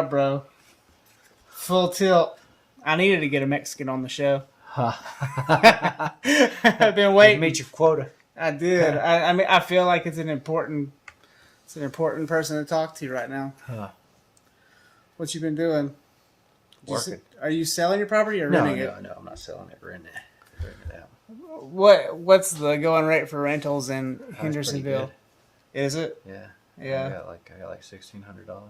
up, bro. Full tilt. I needed to get a Mexican on the show. I've been waiting. You made your quota. I did. I mean, I feel like it's an important person to talk to right now. What you been doing? Working. Are you selling your property or renting it? No, I'm not selling it. Renting it out. What's the going rate for rentals in Hendersonville? Is it? Yeah. Yeah. I got like $1,600.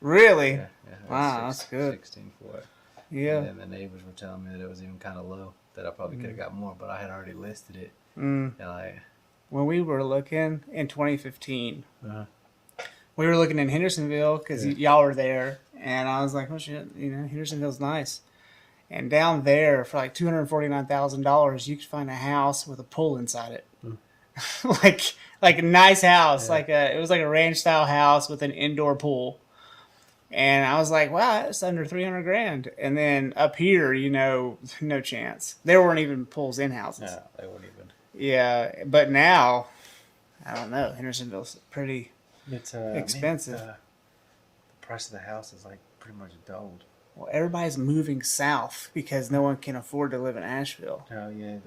Really? Yeah. Wow, that's good. 16 for it. Yeah. And then the neighbors were telling me that it was even kind of low. That I probably could have got more, but I had already listed it. Mm. And when we were looking in 2015, uh-huh. we were looking in Hendersonville because y'all were there, and I was like, "Oh shit, Hendersonville's nice." And down there, for like $249,000, you could find a house with a pool inside it, like a nice house, it was like a ranch style house with an indoor pool. And I was like, wow, that's under $300,000. And then up here, no chance. There weren't even pools in houses. No, they weren't even. Yeah, but now, I don't know. Hendersonville's pretty expensive. The price of the house is like pretty much doubled. Well, everybody's moving south because no one can afford to live in Asheville. Oh yeah,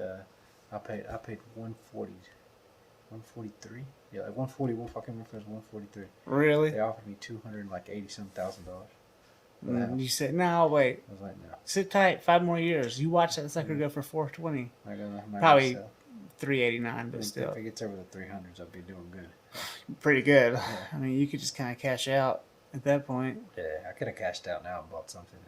I paid 140, 143. Yeah, like 140. I can't remember if it was 143. Really? They offered me $280,000. You said, no, wait. I was like, no. Sit tight. 5 more years. You watch that sucker go for 420. I Probably 389, but still. If it gets over the 300s, I'll be doing good. Pretty good. Yeah. I mean, you could just kind of cash out at that point. Yeah, I could have cashed out now and bought something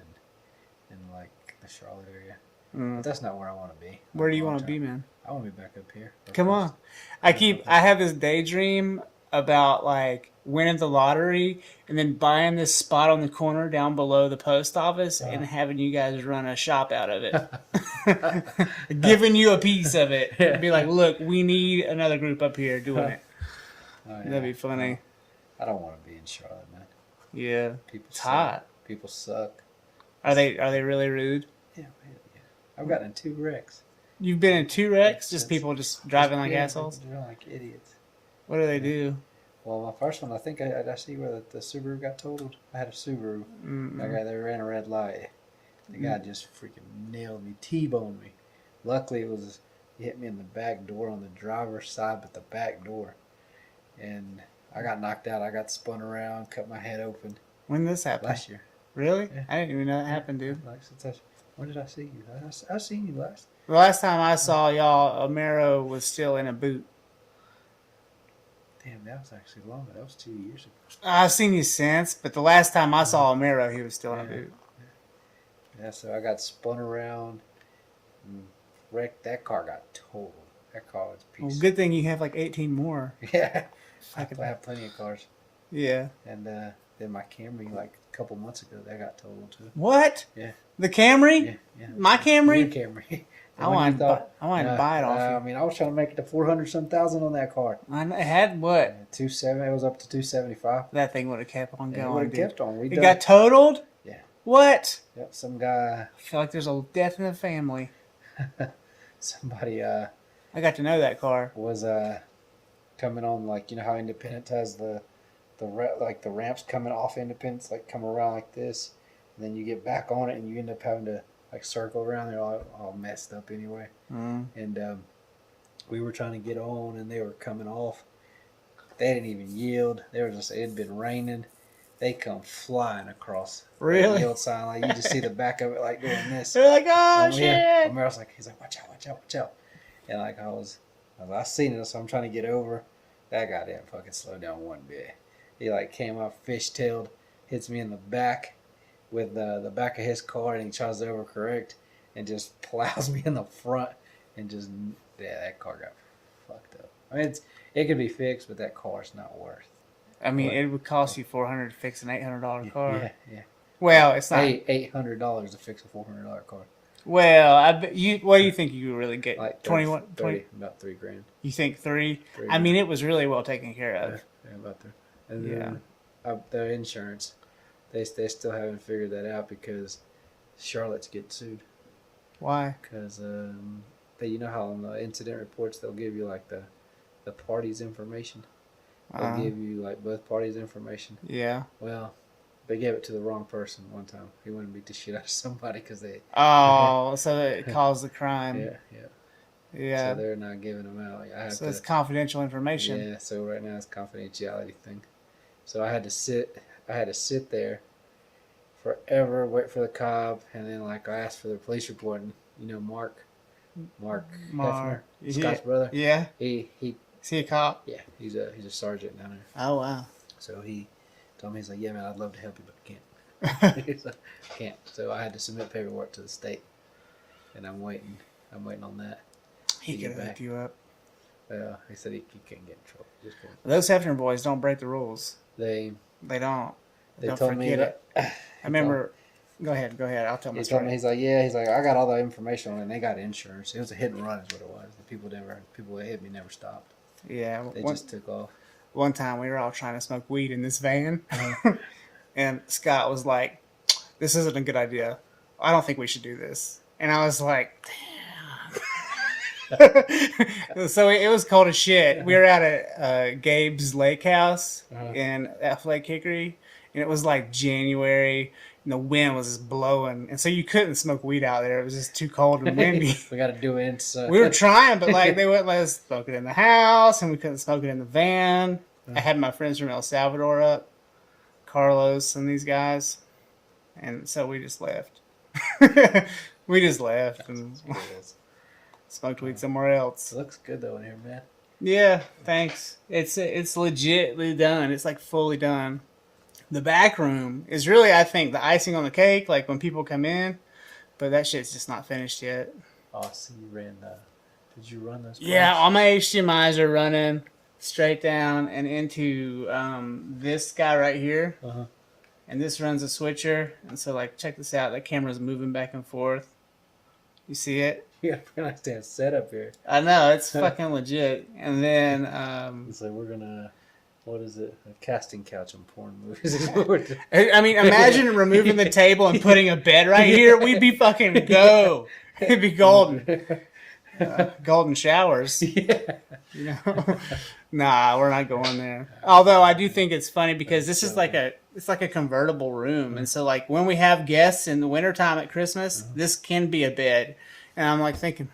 in like the Charlotte area. But that's not where I want to be. Where do you want to be, man? I want to be back up here. Come on. I have this daydream about like winning the lottery and then buying this spot on the corner down below the post office and having you guys run a shop out of it. Giving you a piece of it. Be like, look, we need another group up here doing it. Oh, yeah. That'd be funny. I don't want to be in Charlotte, man. Yeah. It's hot. People suck. Are they really rude? Yeah. I've gotten in 2 wrecks. You've been in 2 wrecks? Just people just driving like assholes? They're like idiots. What do they do? Well, my first one, I think I see where the Subaru got totaled. I had a Subaru. That guy, they ran a red light. The guy just freaking nailed me, T-boned me. Luckily, he hit me in the back door on the driver's side, but the back door. And I got knocked out. I got spun around, cut my head open. When did this happen? Last year. Really? Yeah. I didn't even know that happened, dude. When did I see you? I seen you last. The last time I saw y'all, Amaro was still in a boot. Damn, that was actually longer. That was 2 years ago. I've seen you since, but the last time I saw Amaro, he was still in a boot. Yeah, so I got spun around and wrecked. That car got totaled. That car was a piece. Well, good thing you have like 18 more. Yeah. I have plenty of cars. Yeah. And then my Camry, like a couple months ago, that got totaled too. What? Yeah. The Camry? Yeah. My Camry? Your Camry. I wanted to buy it off you. I mean, I was trying to make it to 400-some thousand on that car. It had what? 270. It was up to 275. That thing would have kept on going. It would have kept on. It got totaled? Yeah. What? Yep. Some guy. I feel like there's a death in the family. Somebody. I got to know that car. Was coming on, like, you know how Independence has the ramps coming off Independence, like come around like this, and then you get back on it and you end up having to like circle around. They're all messed up anyway. And we were trying to get on and they were coming off. They didn't even yield. It had been raining. They come flying across the yield sign. Like, you just see the back of it like doing this. They're like, oh shit. He's like, watch out. And like I seen it, so I'm trying to get over. That guy didn't fucking slow down one bit. He like came up fishtailed, hits me in the back with the back of his car, and he tries to overcorrect and just plows me in the front, and that car got fucked up. I mean, it could be fixed, but that car's not worth. I mean, it would cost you $400 to fix an $800 car. Yeah. Well, it's not $800 to fix a $400 car. Well, what do you think you really get? Like 21, 30, about $3,000. You think 3? I mean, it was really well taken care of. Yeah, about 3. And then the insurance, they still haven't figured that out because Charlotte's get sued. Why? Because you know how on the incident reports they'll give you like the parties' information. They'll give you like both parties' information. Yeah. Well, They gave it to the wrong person one time. He wouldn't beat the shit out of somebody because they. Oh, so it caused the crime. Yeah. Yeah. So they're not giving them out. I have So to. it's confidential information. Yeah. So right now it's a confidentiality thing. So I had to sit. There forever, wait for the cop, and then like I asked for the police report, and Mark Hefner, Scott's brother. Yeah. He. Is he a cop? Yeah. He's a sergeant down there. Oh wow. So he told me, he's like, yeah, man, I'd love to help you, but I can't. He's like, I can't. So I had to submit paperwork to the state, and I'm waiting on that. He could hook you up. He said he can't get in trouble. Just kidding. Those Hefner boys don't break the rules. They don't. They don't told me it. I remember. Go ahead. I'll tell my He story. told me, he's like, I got all the information on it, and they got insurance. It was a hit and run, is what it was. The people that hit me never stopped. Yeah. They just took off. One time we were all trying to smoke weed in this van, and Scott was like, "This isn't a good idea. I don't think we should do this." And I was like, "Damn." So it was cold as shit. We were at Gabe's lake house at Lake Hickory, and it was like January, and the wind was just blowing, and so you couldn't smoke weed out there. It was just too cold and windy. We got to do it inside. We were trying, but like they wouldn't let us smoke it in the house, and we couldn't smoke it in the van. I had my friends from El Salvador up, Carlos and these guys, and so we just left. We just left and smoked weed somewhere else. It looks good though in here, man. Yeah, thanks. It's legitly done. It's like fully done. The back room is really, I think, the icing on the cake. Like when people come in, but that shit's just not finished yet. Oh, so you ran did you run those? Yeah, all my HDMIs are running straight down and into this guy right here. And this runs a switcher. And so, like, check this out. That camera's moving back and forth. You see it? Yeah, pretty nice damn setup here. I know, it's fucking legit. And then it's like we're gonna, what is it? A casting couch on porn movies. I mean, imagine removing the table and putting a bed right here. We'd be fucking go. It'd be golden. Golden showers. Yeah. Nah, we're not going there. Although I do think it's funny because this is like a convertible room. And so like when we have guests in the wintertime at Christmas, this can be a bed. And I'm like thinking,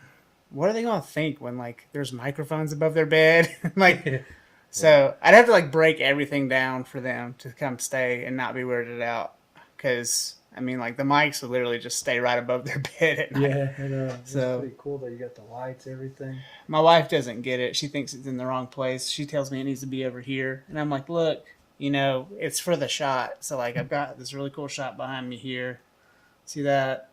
what are they going to think when like there's microphones above their bed? Like, so I'd have to like break everything down for them to come stay and not be weirded out. Cause I mean, like the mics would literally just stay right above their bed at night. Yeah, I know. It's so pretty cool that you got the lights, everything. My wife doesn't get it. She thinks it's in the wrong place. She tells me it needs to be over here. And I'm like, look, it's for the shot. So like I've got this really cool shot behind me here. See that?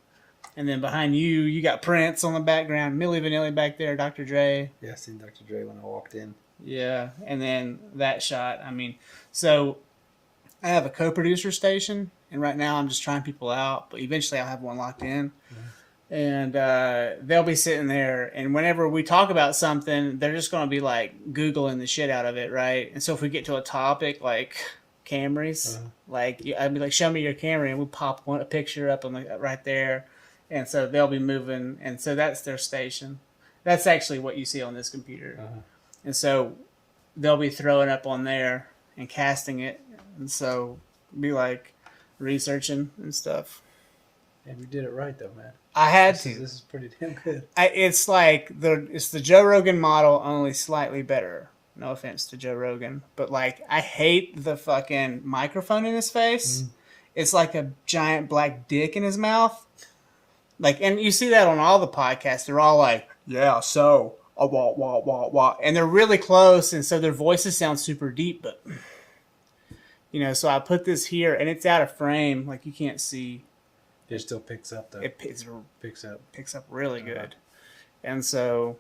And then behind you got Prince on the background, Milli Vanilli back there, Dr. Dre. Yeah, I seen Dr. Dre when I walked in. Yeah, and then that shot. I mean, so I have a co-producer station, and right now I'm just trying people out, but eventually I'll have one locked in. And they'll be sitting there, and whenever we talk about something, they're just going to be like Googling the shit out of it, right? And so if we get to a topic like Camrys, like I'd be like, show me your Camry, and we'll pop a picture up on right there. And so they'll be moving, and so that's their station. That's actually what you see on this computer. And so they'll be throwing up on there and casting it, and so be like researching and stuff. And we did it right though, man. I had to. This is pretty damn good. It's like it's the Joe Rogan model, only slightly better. No offense to Joe Rogan, but like I hate the fucking microphone in his face. It's like a giant black dick in his mouth. Like, and you see that on all the podcasts. They're all like, yeah, so, wah, wah, wah, wah. And they're really close, and so their voices sound super deep, but, so I put this here, and it's out of frame. Like, you can't see. It still picks up, though. It picks up really good. Uh-huh. And so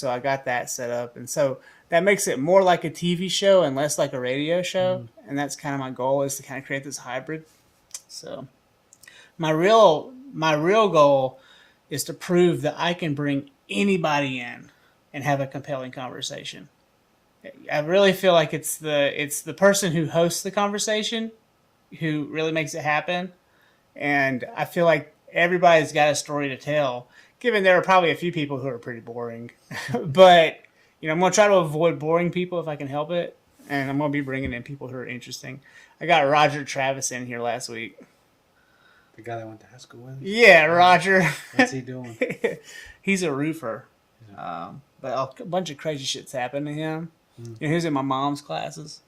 I got that set up. And so that makes it more like a TV show and less like a radio show. And that's kind of my goal, is to kind of create this hybrid. So my real goal is to prove that I can bring anybody in and have a compelling conversation. I really feel like it's the person who hosts the conversation who really makes it happen. And I feel like everybody's got a story to tell, given there are probably a few people who are pretty boring. But, I'm going to try to avoid boring people if I can help it. and I'm gonna be bringing in people who are interesting. I got Roger Travis in here last week. The guy that went to high school with you? Yeah, Roger. What's he doing? He's a roofer. But a bunch of crazy shit's happened to him. He was in my mom's classes.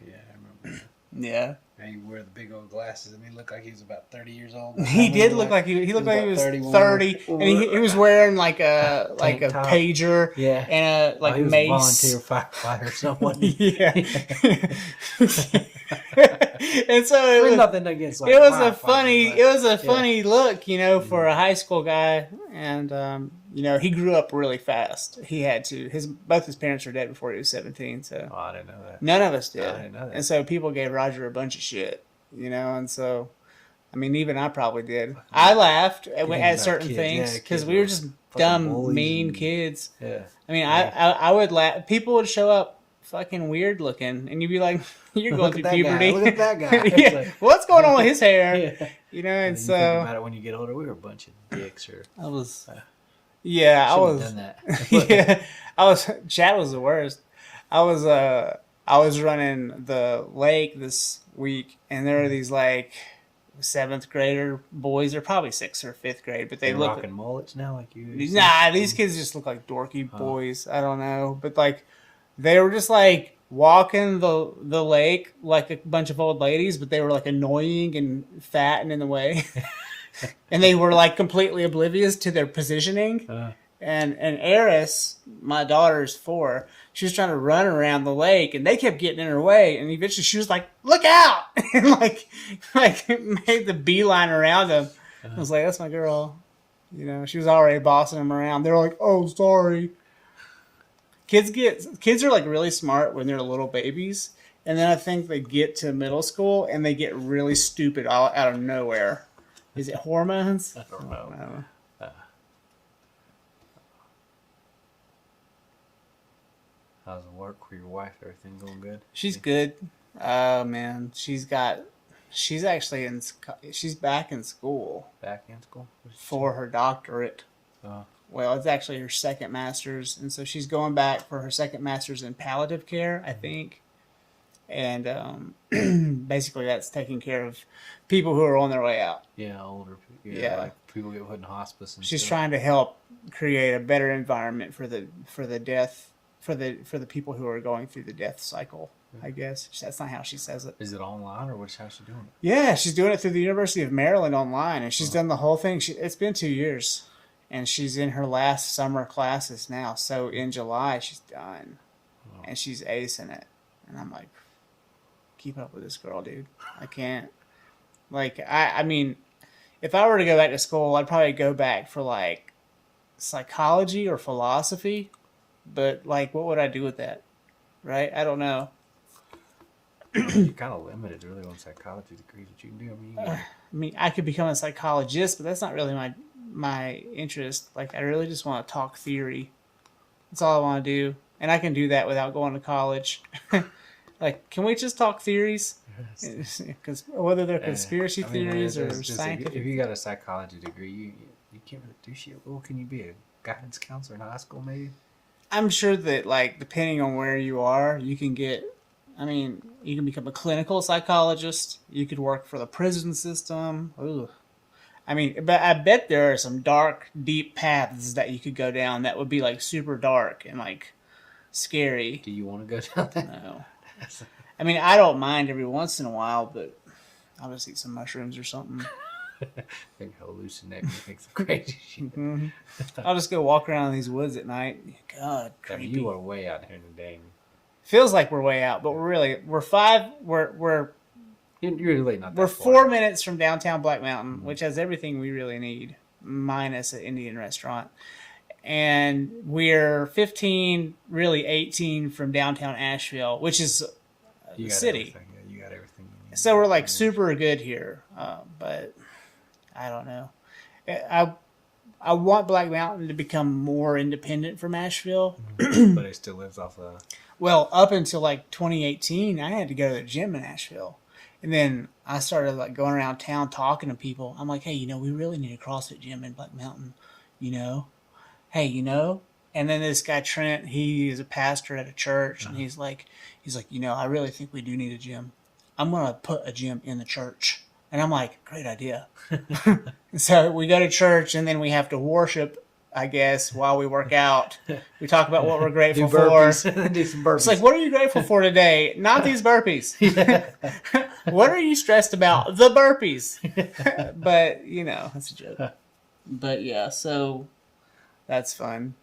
Yeah, I remember. Yeah. And he wore the big old glasses, and he looked like he was about 30 years old. He did look like he looked like he was 30, and he was wearing like a top. pager, Yeah, and a he was mace. a volunteer firefighter or someone. Yeah. And so it was nothing against. Like, it was a funny look, for a high school guy, and he grew up really fast. He had to. Both his parents were dead before he was 17. So I didn't know that. None of us did. I didn't know that. And so people gave Roger a bunch of shit, and so, I mean, even I probably did. I laughed at certain things because we were just dumb, mean kids. Yeah. I mean, I would laugh. People would show up fucking weird looking, and you'd be like, "You're going through puberty." Look at that guy. Yeah. Like, what's going on with his hair? Yeah. And you so think about it when you get older, we were a bunch of dicks. I was. I was done that. Yeah, Chad was the worst. I was running the lake this week, and there were these like 7th grader boys. They're probably 6th or 5th grade, but they look rocking mullets now, like you. Nah, these kids just look like dorky boys. I don't know, but like they were just like walking the lake like a bunch of old ladies, but they were like annoying and fat and in the way. And they were like completely oblivious to their positioning. And Eris, my daughter's 4, she was trying to run around the lake, and they kept getting in her way. And eventually, she was like, "Look out!" and like made the beeline around them. I was like, "That's my girl." She was already bossing them around. They were like, "Oh, sorry." Kids are like really smart when they're little babies, and then I think they get to middle school and they get really stupid out of nowhere. Is it hormones? I don't know. How's it work for your wife? Everything going good? She's good. Oh man, she's actually she's back in school. Back in school? For her doctorate. Oh. Well, it's actually her second master's, and so she's going back for her second master's in palliative care, I think. And basically that's taking care of people who are on their way out. Yeah, older people. Yeah, like people get put in hospice and she's trying to help create a better environment for the people who are going through the death cycle. I guess that's not how she says it. Is it online or how's she doing it? Yeah, she's doing it through the University of Maryland online, and she's done the whole thing. It's been 2 years, and she's in her last summer classes now. So in July she's done, and she's acing it. And I'm like, keep up with this girl, dude. I can't. Like, I mean, if I were to go back to school, I'd probably go back for like psychology or philosophy. But like, what would I do with that? Right? I don't know. You're kind of limited, really, on psychology degrees that you can do. I mean, I could become a psychologist, but that's not really my interest. Like, I really just want to talk theory. That's all I want to do, and I can do that without going to college. Like, can we just talk theories? Because whether they're conspiracy theories or scientific. If you got a psychology degree, you can't really do shit. Well, can you be a guidance counselor in high school, maybe? I'm sure that, like, depending on where you are, you can get. I mean, you can become a clinical psychologist. You could work for the prison system. Ooh. I mean, but I bet there are some dark, deep paths that you could go down that would be, like, super dark and, like, scary. Do you want to go down that? No. I mean, I don't mind every once in a while, but I'll just eat some mushrooms or something. Maybe hallucinate and make some crazy shit. Mm-hmm. I'll just go walk around in these woods at night. God, creepy. I mean, you are way out here in the dang. Feels like we're way out, but we're really you're really not that we're far. 4 minutes from downtown Black Mountain, which has everything we really need, minus an Indian restaurant. And we're 15, really 18 from downtown Asheville, which is the city. Yeah, you got everything you need. So we're like super good here, but I don't know. I want Black Mountain to become more independent from Asheville. But it still lives off of... Well, up until like 2018, I had to go to the gym in Asheville. And then I started like going around town talking to people. I'm like, hey, we really need a CrossFit gym in Black Mountain, Hey, And then this guy Trent, he is a pastor at a church, and he's like, I really think we do need a gym. I'm gonna put a gym in the church. And I'm like, great idea. So we go to church, and then we have to worship, I guess, while we work out. We talk about what we're grateful Do burpees. for. Do some burpees. It's like, what are you grateful for today? Not these burpees. What are you stressed about? The burpees. But, that's a joke. But, yeah, so that's fun.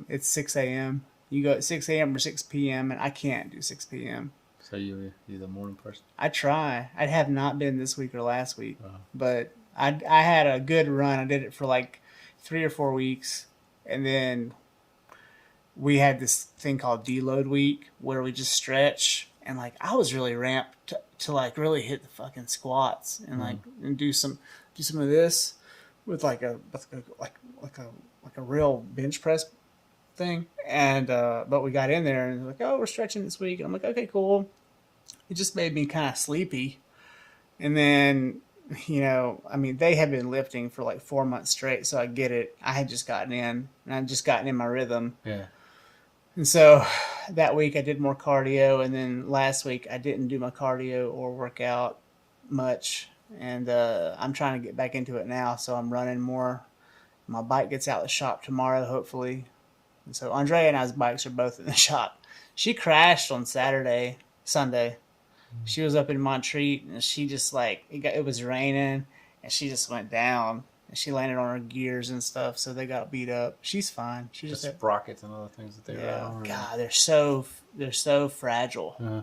It's 6 a.m. You go at 6 a.m. or 6 p.m., and I can't do 6 p.m. So you're the morning person? I try. I have not been this week or last week, but I had a good run. I did it for like 3 or 4 weeks, and then we had this thing called deload week where we just stretch, and like I was really ramped to like really hit the fucking squats and like and do some of this with like a real bench press thing, and but we got in there and like, oh, we're stretching this week, and I'm like, okay, cool. It just made me kind of sleepy, and then they had been lifting for like 4 months straight, so I get it. I had just gotten in, and I'd just gotten in my rhythm. Yeah. And so that week I did more cardio, and then last week I didn't do my cardio or work out much, and I'm trying to get back into it now, so I'm running more. My bike gets out of the shop tomorrow, hopefully. And so Andrea and I's bikes are both in the shop. She crashed on Sunday. She was up in Montreat, and she just it was raining, and she just went down, and she landed on her gears and stuff, so they got beat up. She's fine. She just sprockets and other things that they ride on. God, they're so fragile. Uh-huh.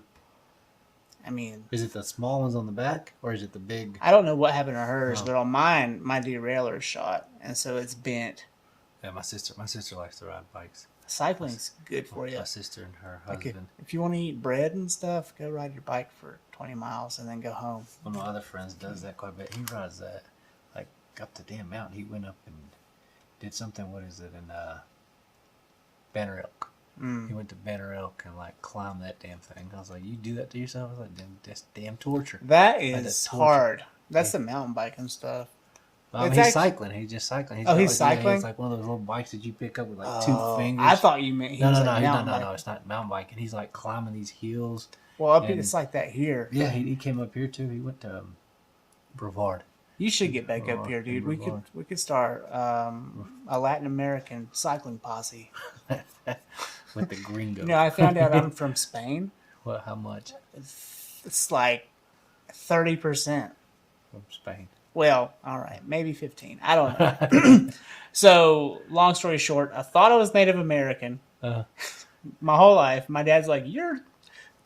I mean, is it the small ones on the back, or is it the big? I don't know what happened to hers, but on mine, my derailleur is shot, and so it's bent. Yeah, my sister likes to ride bikes. Cycling's good for you. My sister and her husband. If you want to eat bread and stuff, go ride your bike for 20 miles and then go home. One of my other friends does that quite a bit. He rides that like up the damn mountain. He went up and did something. What is it in Banner Elk? He went to Banner Elk and like climbed that damn thing. I was like, you do that to yourself? I was like, that's damn torture. That is hard. That's the mountain biking stuff. He's cycling. He's just cycling. He's cycling? Yeah, it's like one of those little bikes that you pick up with like 2 fingers. I thought you meant he was like mountain biking. No, it's not mountain biking. He's like climbing these hills. Well, it's like that here. Yeah, he came up here too. He went to Brevard. You should get back up here, dude. We could start a Latin American cycling posse. With the gringo. I found out I'm from Spain. Well, how much? It's like 30%. From Spain. Well, all right, maybe 15. I don't know. So, long story short, I thought I was Native American my whole life. My dad's like, you're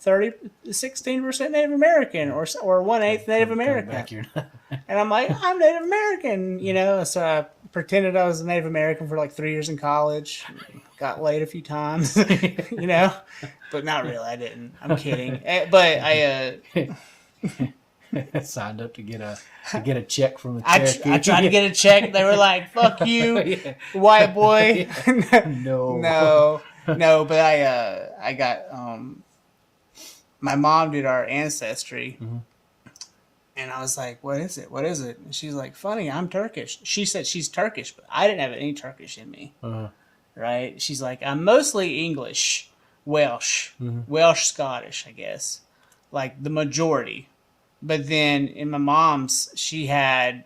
16% Native American or 1/8 Native American. And I'm like, I'm Native American, So I pretended I was Native American for like 3 years in college. Got laid a few times, but not really. I didn't. I'm kidding. But I signed up to get a check from the Cherokee. I tried to get a check. They were like, "Fuck you, white boy." No. But I got my mom did our ancestry, and I was like, "What is it? What is it?" And she's like, "Funny, I'm Turkish." She said she's Turkish, but I didn't have any Turkish in me. Right? She's like, I'm mostly English, Welsh, Scottish, I guess, like the majority. But then in my mom's, she had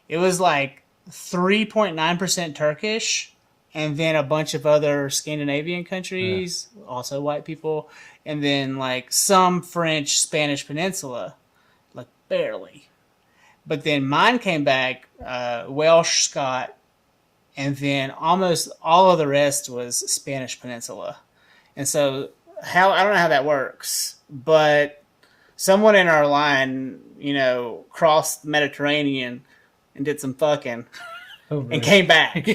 it was like 3.9% Turkish, and then a bunch of other Scandinavian countries, also white people, and then like some French, Spanish peninsula, like barely. But then mine came back, Welsh, Scott, and then almost all of the rest was Spanish Peninsula. And so I don't know how that works, but someone in our line, crossed the Mediterranean and did some fucking and came back.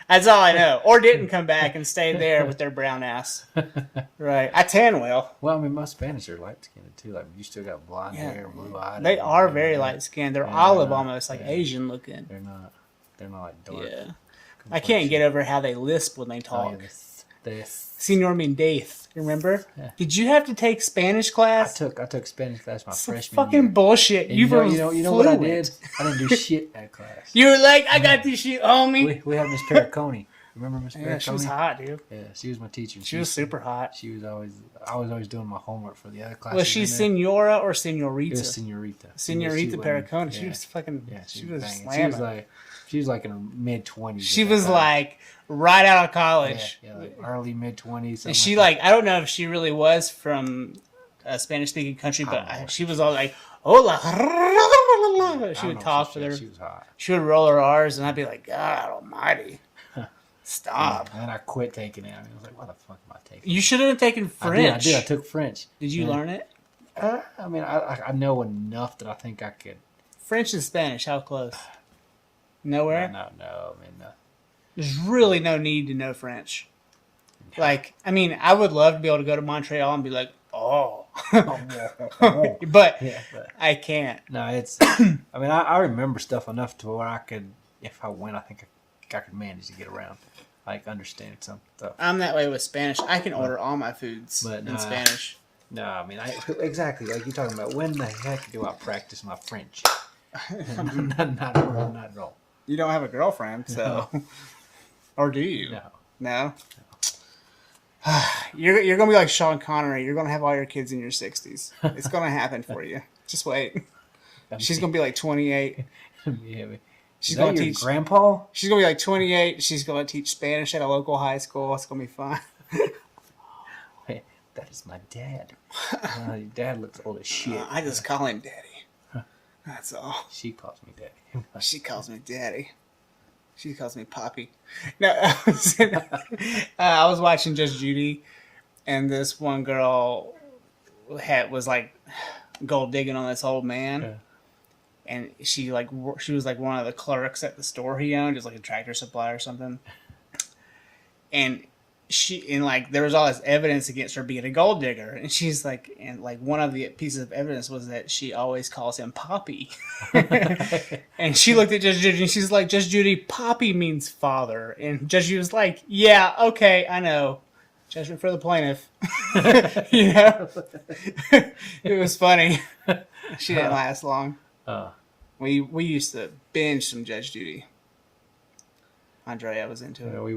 That's all I know. Or didn't come back and stayed there with their brown ass. Right. I tan well. Well, I mean, most Spanish are light-skinned, too. Like, you still got blonde hair, blue-eyed. They are very light-skinned. They're olive almost, like Asian-looking. They're not like dark. Yeah. I can't get over how they lisp when they talk. Senor Mendez, remember? Yeah. Did you have to take Spanish class? I took Spanish class my freshman fucking year. Bullshit. You know what I did? I didn't do shit in that class. You were like, I got this shit, homie. We had Miss Pericone. Remember Miss Yeah, she was hot, dude. Yeah, she was my teacher. She was super hot. She was always. I was always doing my homework for the other classes. Was she Senora or Senorita? It was Senorita. Senorita Pericone. Yeah. She was fucking. Yeah, she was banging. slamming. She was like in her mid-20s. She was like right out of college. Yeah, like early mid-20s. And she like I don't know if she really was from a Spanish-speaking country, but she was all like, "Hola." She would talk with her. She was hot. She would roll her R's, and I'd be like, "God Almighty, stop!" And then I quit taking it. I was like, "Why the fuck am I taking?" You should have taken French. I did. I took French. Did you learn it? I mean, I know enough that I think I could. French and Spanish, how close? Nowhere? No. I mean, There's really no need to know French. Like, I mean, I would love to be able to go to Montreal and be like, oh. but I can't. No, it's. I mean, I remember stuff enough to where I could, if I went, I think I could manage to get around. Like, understand some stuff. I'm that way with Spanish. I can order all my foods in Spanish. No, I mean, exactly like you're talking about. When the heck do I practice my French? not at all. You don't have a girlfriend, so. Or do you? No? You're going to be like Sean Connery. You're going to have all your kids in your 60s. It's going to happen for you. Just wait. She's going to be like 28. Yeah, she's going to teach grandpa. She's going to be like 28. She's going to teach Spanish at a local high school. It's going to be fun. Hey, that is my dad. Your dad looks old as shit. I just call him Daddy. That's all. She calls me Daddy. She calls me Daddy. She calls me Poppy. No, I was watching Just Judy, and this one girl was like gold digging on this old man, and she was like one of the clerks at the store he owned, just like a Tractor Supply or something, and there was all this evidence against her being a gold digger, and she's like, and like one of the pieces of evidence was that she always calls him Poppy. And she looked at Judge Judy and she's like, Judge Judy, Poppy means father. And Judge Judy was like, yeah, okay, I know. Judgment for the plaintiff. You know? It was funny. She didn't last long. We used to binge some Judge Judy. Andrea was into it. Yeah, we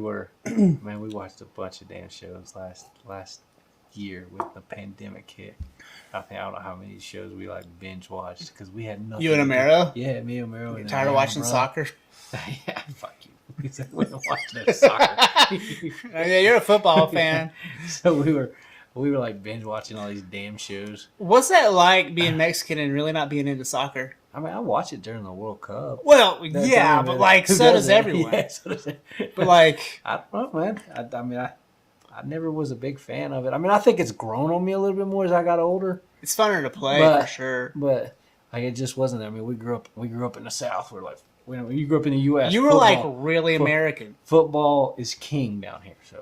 watched a bunch of damn shows last year with the pandemic hit. I don't know how many shows we like binge watched because we had nothing. You and Amaro? Yeah, me and Amaro. Tired of watching soccer? Yeah, fuck you. We said we don't watch no soccer. Yeah, you're a football fan. So we were like binge watching all these damn shows. What's that like being Mexican and really not being into soccer? I mean, I watch it during the World Cup. Well, yeah, but like, so does everyone. Yeah, so does but like, I don't know, man. I mean, I never was a big fan of it. I mean, I think it's grown on me a little bit more as I got older. It's funner to play for sure. But like, it just wasn't. I mean, we grew up in the South. We're like, you grew up in the U.S. You were like really American. Football is king down here. So.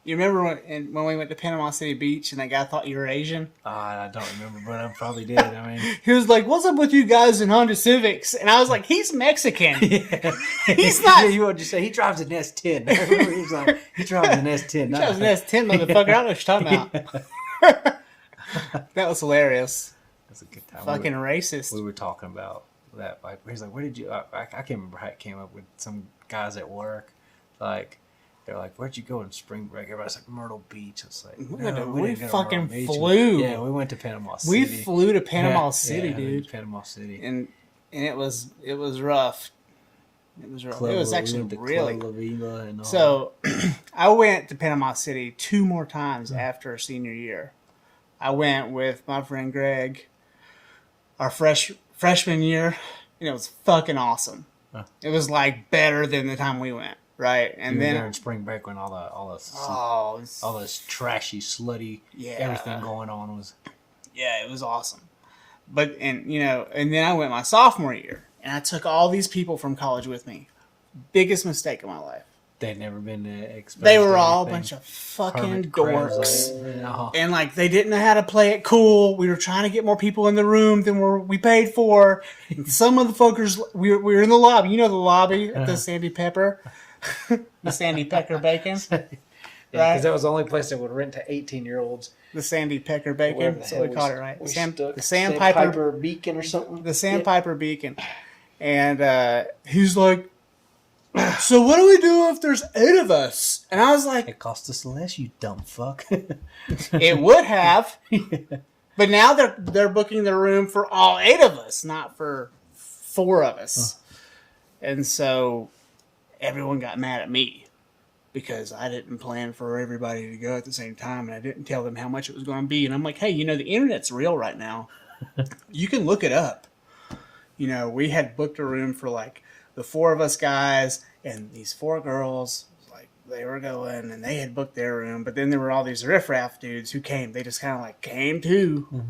You remember when we went to Panama City Beach and that guy thought you were Asian? I don't remember, but I probably did. I mean, he was like, "What's up with you guys in Honda Civics?" And I was like, "He's Mexican. Yeah. He's not." Yeah, you would just say he drives an S10. He was like, he drives an S10. He drives an S10, motherfucker. I don't know what you're talking about. That was hilarious. That's a good time. Fucking racist. We were talking about that. Like, he's like, "Where did you?" I can't remember how it came up with some guys at work, like. They're like, where'd you go in spring break? Everybody's like, Myrtle Beach. It's like, we fucking flew. Yeah, we went to Panama City. We flew to Panama City, dude. Panama City. And it was rough. It was rough. It was actually really. So I went to Panama City 2 more times after senior year. I went with my friend Greg, our freshman year, and it was fucking awesome. It was like better than the time we went. Right, and then there in spring break when all this trashy, slutty, everything going on was. Yeah, it was awesome. But and then I went my sophomore year, and I took all these people from college with me. Biggest mistake of my life. They'd never been exposed. They were all a bunch of fucking dorks, and like they didn't know how to play it cool. We were trying to get more people in the room than we paid for. And some motherfuckers, we were in the lobby. You know the lobby at the Sandy Pepper. The Sandy Pecker Bacon. Yeah, because that was the only place that would rent to 18-year-olds. The Sandy Pecker Bacon. That's what we called it, right? The Sandpiper Beacon or something. The Sandpiper Beacon. And he's like, So what do we do if there's 8 of us? And I was like, It cost us less, you dumb fuck. it would have. But now they're booking the room for all 8 of us, not for 4 of us. And so everyone got mad at me because I didn't plan for everybody to go at the same time, and I didn't tell them how much it was going to be. And I'm like, hey, the internet's real right now. You can look it up. We had booked a room for like the 4 of us guys and these 4 girls. Like they were going and they had booked their room, but then there were all these riffraff dudes who came. They just kind of like came too,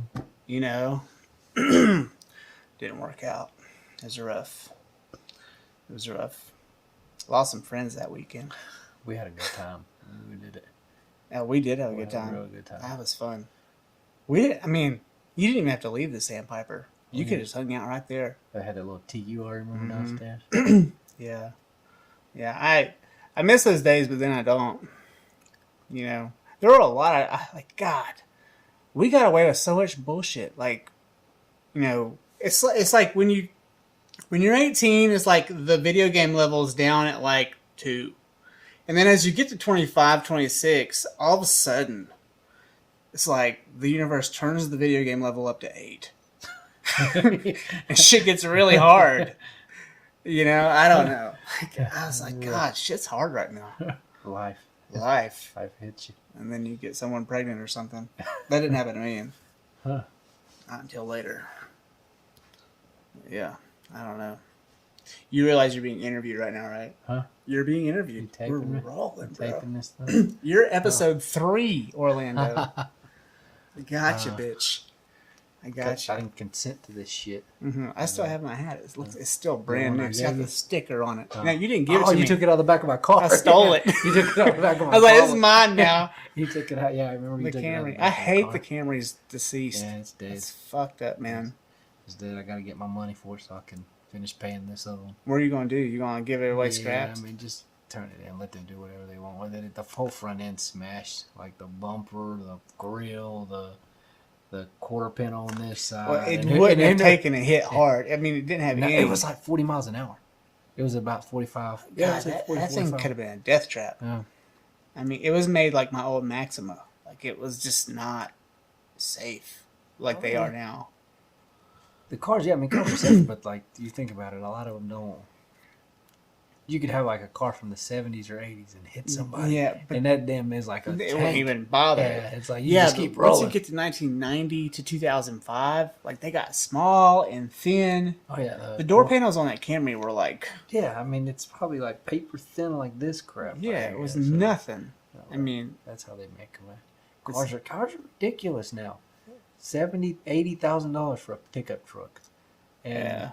Didn't work out. It was rough. Lost some friends that weekend. We had a good time. We did it. Yeah, we did have a good time. A real good time. That was fun. You didn't even have to leave the Sandpiper. You could have just hung out right there. I had a little TUR room downstairs. Yeah. I miss those days, but then I don't. There were a lot of God. We got away with so much bullshit. It's like when you're 18, it's like the video game level is down at like 2. And then as you get to 25, 26, all of a sudden, it's like the universe turns the video game level up to 8. And shit gets really hard. I don't know. I was like, God, shit's hard right now. Life hits you. And then you get someone pregnant or something. That didn't happen to me. Huh. Not until later. Yeah, I don't know. You realize you're being interviewed right now, right? Huh? You're being interviewed. We're rolling, bro. Taping this thing. You're episode 3, Orlando. I gotcha, bitch. I gotcha. I didn't consent to this shit. Mm-hmm. I still have my hat. It's still brand new. It's got the sticker on it. Now, you didn't give it to me. Oh, you took it out of the back of my car. I stole it. You took it out of the back of my car. I was like, this is mine now. You took it out. Yeah, I remember you took it out. I hate the Camry's deceased. Yeah, it's dead. It's fucked up, man. It's dead. I got to get my money for it so I can finish paying this other one. What are you going to do? You going to give it away scraps? I mean, just turn it in. Let them do whatever they want with it. The whole front end smashed. Like the bumper, the grill, the quarter pin on this side. Well, it wouldn't have taken a hit hard. I mean, it didn't have any. It was like 40 miles an hour. It was about 45. God, that thing could have been a death trap. Yeah. I mean, it was made like my old Maxima. Like, it was just not safe like they are now. The cars, cars are safe, but like you think about it, a lot of them don't. You could have like a car from the 70s or 80s and hit somebody. Yeah, but and that damn is like a it tank. Wouldn't even bother. Yeah, it's like you just keep rolling. Once you get to 1990 to 2005, like they got small and thin. Oh yeah, the door panels on that Camry were like. Yeah, I mean it's probably like paper thin, like this crap. Yeah, it was nothing. I mean, that's how they make them. Cars are ridiculous now. $70,000-$80,000 for a pickup truck. And yeah,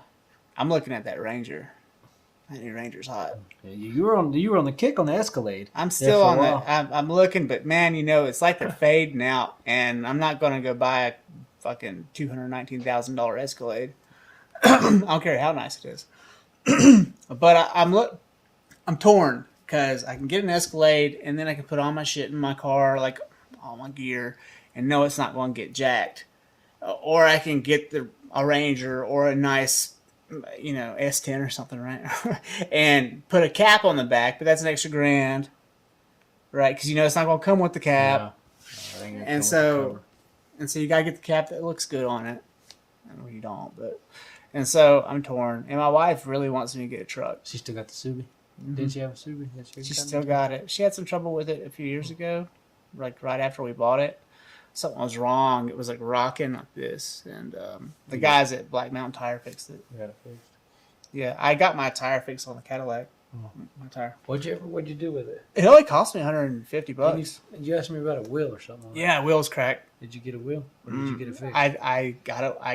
I'm looking at that Ranger. That new Ranger's hot. Yeah, you were on the kick on the Escalade. I'm still on that. I'm looking, but man, it's like they're fading out, and I'm not going to go buy a fucking $219,000 Escalade. I don't care how nice it is. But I'm torn because I can get an Escalade, and then I can put all my shit in my car, like all my gear, and know it's not going to get jacked. Or I can get a Ranger or a nice, S10 or something, right? And put a cap on the back, but that's an extra $1,000, right? Because it's not going to come with the cap. Yeah. And so you got to get the cap that looks good on it. I know you don't, but. And so I'm torn. And my wife really wants me to get a truck. She still got the Subi? Mm-hmm. Did she have a Subi? She still got it. She had some trouble with it a few years ago, like right after we bought it. Something was wrong. It was like rocking like this, and the guys at Black Mountain Tire fixed it. You got it fixed. Yeah, I got my tire fixed on the Cadillac. Oh. My tire. What'd you do with it? It only cost me $150. You asked me about a wheel or something. Yeah, wheel was cracked. Did you get a wheel, or did you get it fixed? I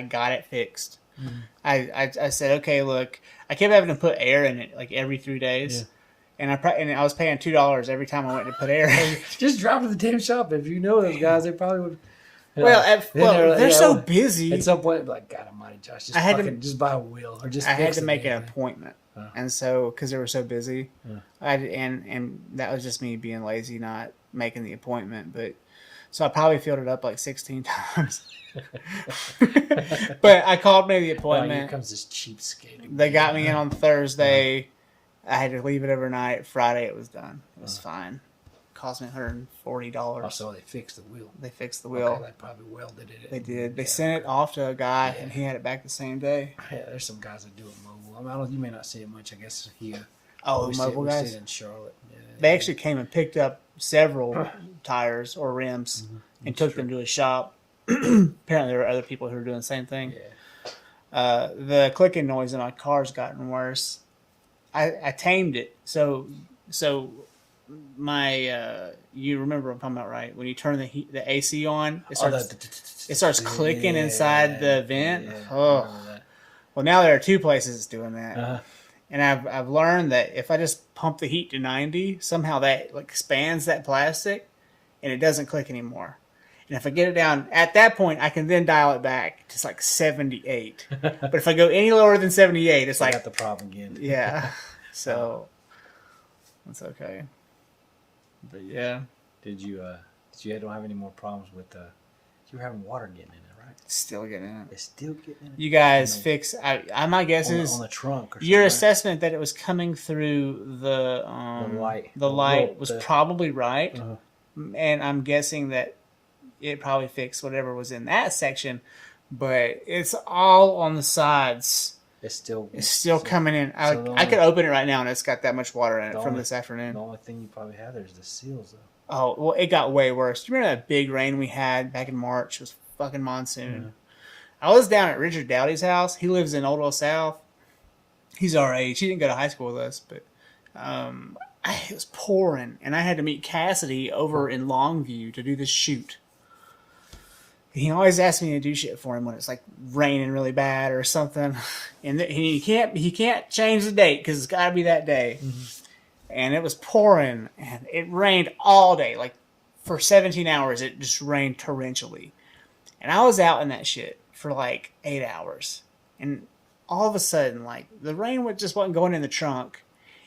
got it fixed. Mm-hmm. I said, okay, look, I kept having to put air in it like every 3 days. Yeah. And I was paying $2 every time I went to put air in. Just drop to the damn shop. If you know those guys, they probably would. They're so busy. At some point, like, God almighty, Josh, just buy a wheel or just. I had to make an appointment, and so because they were so busy, and that was just me being lazy, not making the appointment. But so I probably filled it up like 16 times. But I called, made the appointment. Here comes this cheapskate. They got me in on Thursday. I had to leave it overnight. Friday it was done. It was fine. Cost me $140. Also, they fixed the wheel. They fixed the wheel. Okay, they probably welded it. They did. They sent it off to a guy, and he had it back the same day. Yeah, there's some guys that do it mobile. I mean, you may not see it much, I guess, here. Oh, we mobile guys? We see it in Charlotte. Yeah, they actually came and picked up several tires or rims and took them to a shop. Apparently, there were other people who were doing the same thing. Yeah. The clicking noise in my car's gotten worse. I tamed it. So my you remember what I'm talking about, right? When you turn the AC on, it starts clicking inside the vent. Oh, well, now there are two places it's doing that, and I've learned that if I just pump the heat to 90, somehow that like expands that plastic, and it doesn't click anymore. And if I get it down at that point, I can then dial it back to like 78. But if I go any lower than 78, it's like got the problem again. Yeah, so that's okay. But yeah, did you don't have any more problems with you were having water getting in it, right? Still getting in it. It's still getting in it. You guys fix. My guess is on the trunk. Or your something. assessment that it was coming through the light. The light was probably right, and I'm guessing that it probably fixed whatever was in that section, but it's all on the sides. It's still coming in. I could open it right now, and it's got that much water in it from this afternoon. The only thing you probably have there is the seals, though. Oh, well, it got way worse. Do you remember that big rain we had back in March? It was fucking monsoon. I was down at Richard Dowdy's house. He lives in Old West South. He's our age. He didn't go to high school with us, but it was pouring, and I had to meet Cassidy over in Longview to do this shoot. He always asks me to do shit for him when it's like raining really bad or something, and he can't change the date because it's got to be that day. And it was pouring, and it rained all day, like for 17 hours. It just rained torrentially, and I was out in that shit for like 8 hours, and all of a sudden, like the rain just wasn't going in the trunk;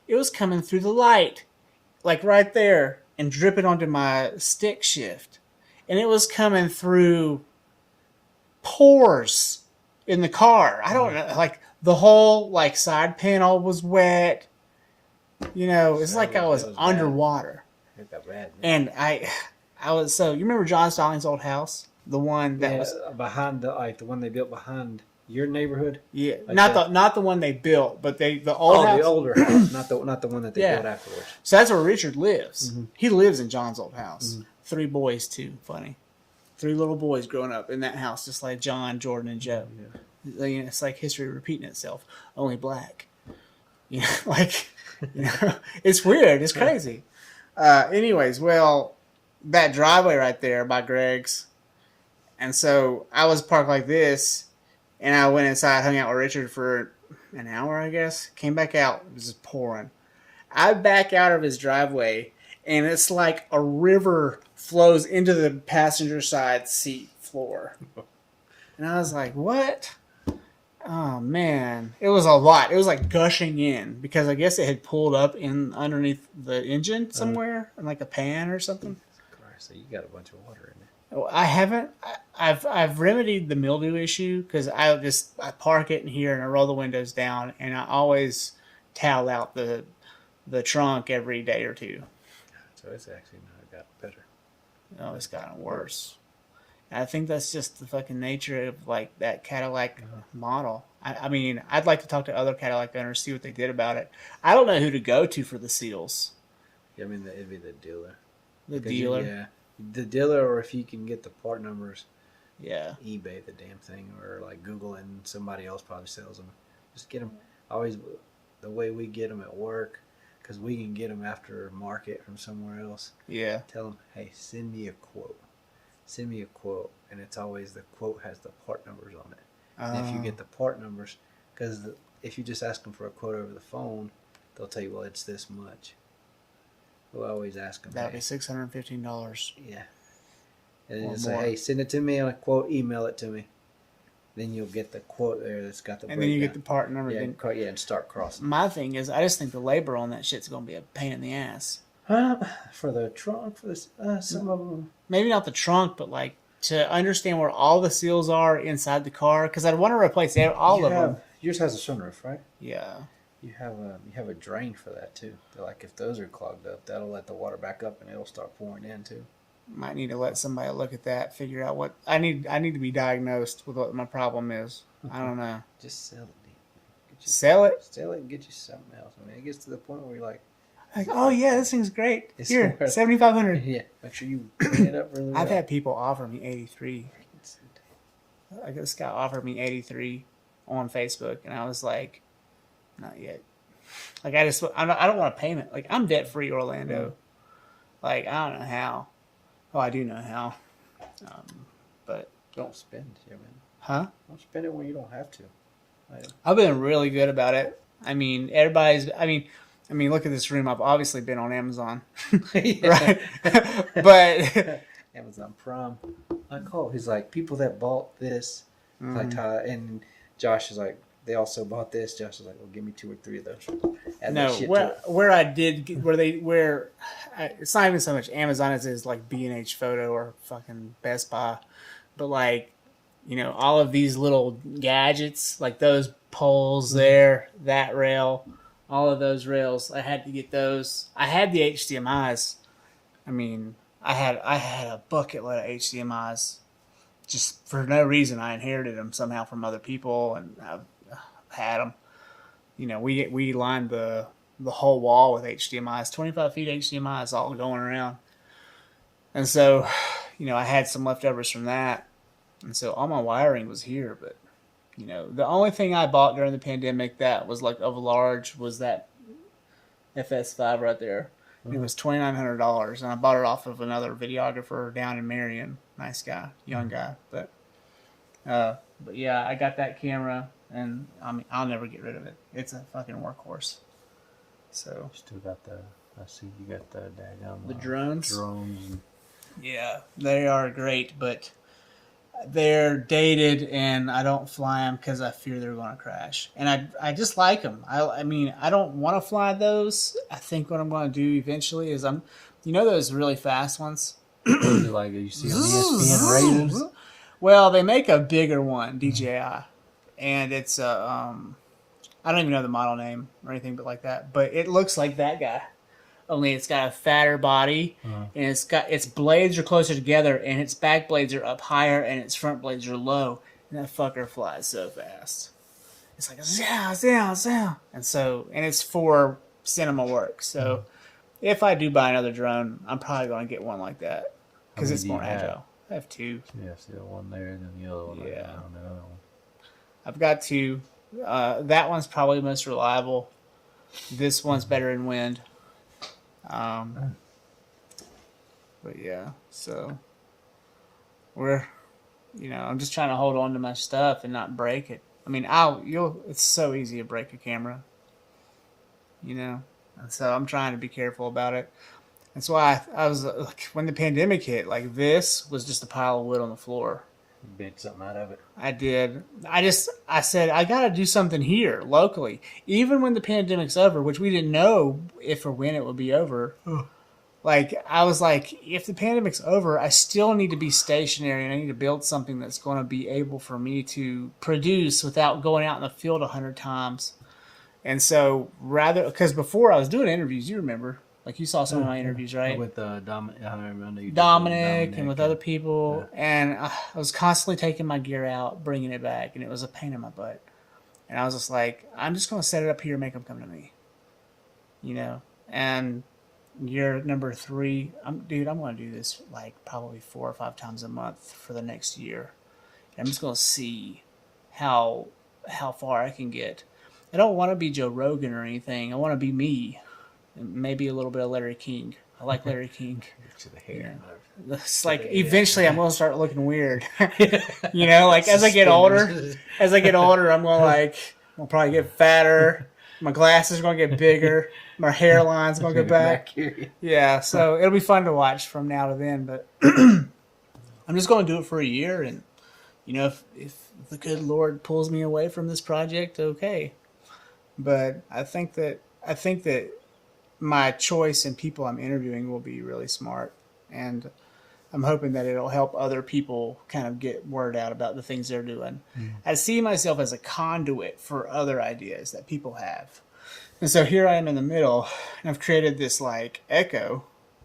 it was coming through the light, like right there, and dripping onto my stick shift. And it was coming through pores in the car. I don't know, like the whole like side panel was wet. You know, it's like I was underwater. It got bad. And I was so. You remember John Stallings' old house, the one that was behind the one they built behind your neighborhood. Yeah, like not the one they built, but the old house. The older house, not the one that they built afterwards. So that's where Richard lives. He lives in John's old house. 3 boys too. Funny, 3 little boys growing up in that house, just like John, Jordan, and Joe. Yeah. You know, it's like history repeating itself, only black. You know, like it's weird. It's crazy. Anyways, well, that driveway right there by Greg's, and so I was parked like this, and I went inside, hung out with Richard for an hour, I guess. Came back out, it was just pouring. I back out of his driveway, and it's like a river flows into the passenger side seat floor. And I was like, what? Oh, man. It was a lot. It was like gushing in because I guess it had pulled up in underneath the engine somewhere in like a pan or something. Christ, so you got a bunch of water in there. Well, I haven't. I've remedied the mildew issue because I park it in here and I roll the windows down and I always towel out the trunk every day or two. So it's actually not got better. No, it's gotten worse. And I think that's just the fucking nature of like that Cadillac model. I mean, I'd like to talk to other Cadillac owners, see what they did about it. I don't know who to go to for the seals. Yeah, I mean, it'd be the dealer. The dealer? Yeah. The dealer, or if you can get the part numbers, eBay the damn thing, or like Google and somebody else probably sells them. Just get them. Always the way we get them at work, because we can get them after market from somewhere else. Yeah. Tell them, hey, send me a quote. Send me a quote, and it's always the quote has the part numbers on it. And if you get the part numbers, because if you just ask them for a quote over the phone, they'll tell you, well, it's this much. We'll always ask them. That'd be $615. Yeah. And then say, hey, send it to me on a quote, email it to me. Then you'll get the quote there that's got the breakdown. And then you get the part number. Yeah, and start crossing. My thing is, I just think the labor on that shit's going to be a pain in the ass. For the trunk, for this, some of them. Maybe not the trunk, but like to understand where all the seals are inside the car, because I'd want to replace all of them. Yours has a sunroof, right? Yeah. You have a drain for that too. They're like if those are clogged up, that'll let the water back up and it'll start pouring in too. Might need to let somebody look at that, figure out what I need. I need to be diagnosed with what my problem is. I don't know. Just sell it, dude. Sell it? Sell it and get you something else. I mean, it gets to the point where you're like, oh yeah, this thing's great. It's Here, worth- 7,500. yeah, make sure you clean it up really well. I've had people offer me 83. Like this guy offered me 83 on Facebook, and I was like, not yet. Like I don't want a payment. Like I'm debt free, Orlando. Like I don't know how. Oh, I do know how. But Don't spend, yeah, man. huh? Don't spend it when you don't have to. I've been really good about it. I mean, everybody's. I mean, look at this room. I've obviously been on Amazon, right? But Amazon Prime. Like, oh, he's like, people that bought this, like, and Josh is like, they also bought this. Josh is like, well, give me 2 or 3 of those. Add no, that shit to it. where I did where it's not even so much Amazon as it is like B&H Photo or fucking Best Buy, but like, all of these little gadgets, like those poles there, that rail, all of those rails, I had to get those. I had the HDMIs. I mean, I had a bucket load of HDMIs just for no reason. I inherited them somehow from other people, and I've had them. We lined the whole wall with HDMIs, 25 feet HDMIs all going around. And so, I had some leftovers from that. And so all my wiring was here. But, the only thing I bought during the pandemic that was like of large was that FS5 right there. It was $2,900, and I bought it off of another videographer down in Marion. Nice guy, young guy. But yeah, I got that camera, and I'll never get rid of it. It's a fucking workhorse. So Still got I see you got the daggone the drones. Drones. Yeah, they are great, but they're dated, and I don't fly them because I fear they're going to crash. And I just like them. I mean, I don't want to fly those. I think what I'm going to do eventually is those really fast ones. Is it like you see on ESPN Raiders? Well, they make a bigger one, DJI, and it's I don't even know the model name or anything but like that. But it looks like that guy, only it's got a fatter body, and its blades are closer together, and its back blades are up higher, and its front blades are low, and that fucker flies so fast. It's like zow, zow, zow, and it's for cinema work. So if I do buy another drone, I'm probably going to get one like that because it's more agile. I have 2. Yeah, see the one there and then the other one. Yeah. On the other one. I've got 2. That one's probably the most reliable. This one's better in wind. But yeah, so I'm just trying to hold on to my stuff and not break it. I mean, it's so easy to break a camera, and so I'm trying to be careful about it. That's why I was like, when the pandemic hit, like this was just a pile of wood on the floor. You bit something out of it. I did. I said, I got to do something here locally. Even when the pandemic's over, which we didn't know if or when it would be over. Like, I was like, if the pandemic's over, I still need to be stationary, and I need to build something that's going to be able for me to produce without going out in the field 100 times. And so because before I was doing interviews, you remember, like you saw some of my interviews, right? With Dominic and with other people, and I was constantly taking my gear out, bringing it back, and it was a pain in my butt. And I was just like, I'm just going to set it up here and make them come to me, And year number 3, I'm going to do this like probably 4 or 5 times a month for the next year. And I'm just going to see how far I can get. I don't want to be Joe Rogan or anything. I want to be me. Maybe a little bit of Larry King. I like Larry King. To the hair. Yeah. It's like eventually I'm going to start looking weird. Like as I get older, I'm going I'll probably get fatter. My glasses are going to get bigger. My hairline's going to go back. Yeah, so it'll be fun to watch from now to then. But I'm just going to do it for a year. And, if the good Lord pulls me away from this project, okay. But I think that my choice and people I'm interviewing will be really smart, and I'm hoping that it'll help other people kind of get word out about the things they're doing. I see myself as a conduit for other ideas that people have. And so here I am in the middle, and I've created this like echo,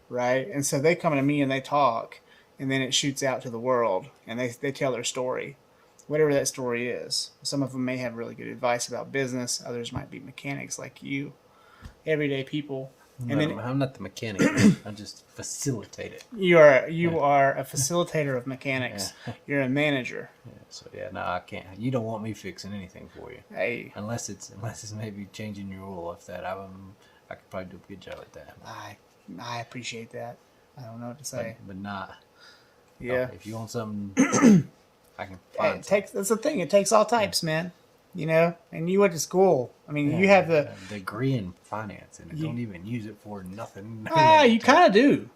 right? And so they come to me and they talk, and then it shoots out to the world, and they tell their story, whatever that story is. Some of them may have really good advice about business. Others might be mechanics like you, everyday people. And then I'm not the mechanic. Man. I just facilitate it. you are a facilitator of mechanics. Yeah. You're a manager. Yeah, so yeah, no, I can't. You don't want me fixing anything for you, Hey, unless it's maybe changing your oil. If that, I could probably do a good job at that. I appreciate that. I don't know what to say. But not. Yeah. If you want something, I can find. It takes, that's the thing. It takes all types, man. You know, and you went to school. I mean, you have the a degree in finance, and don't even use it for nothing. you kind of do.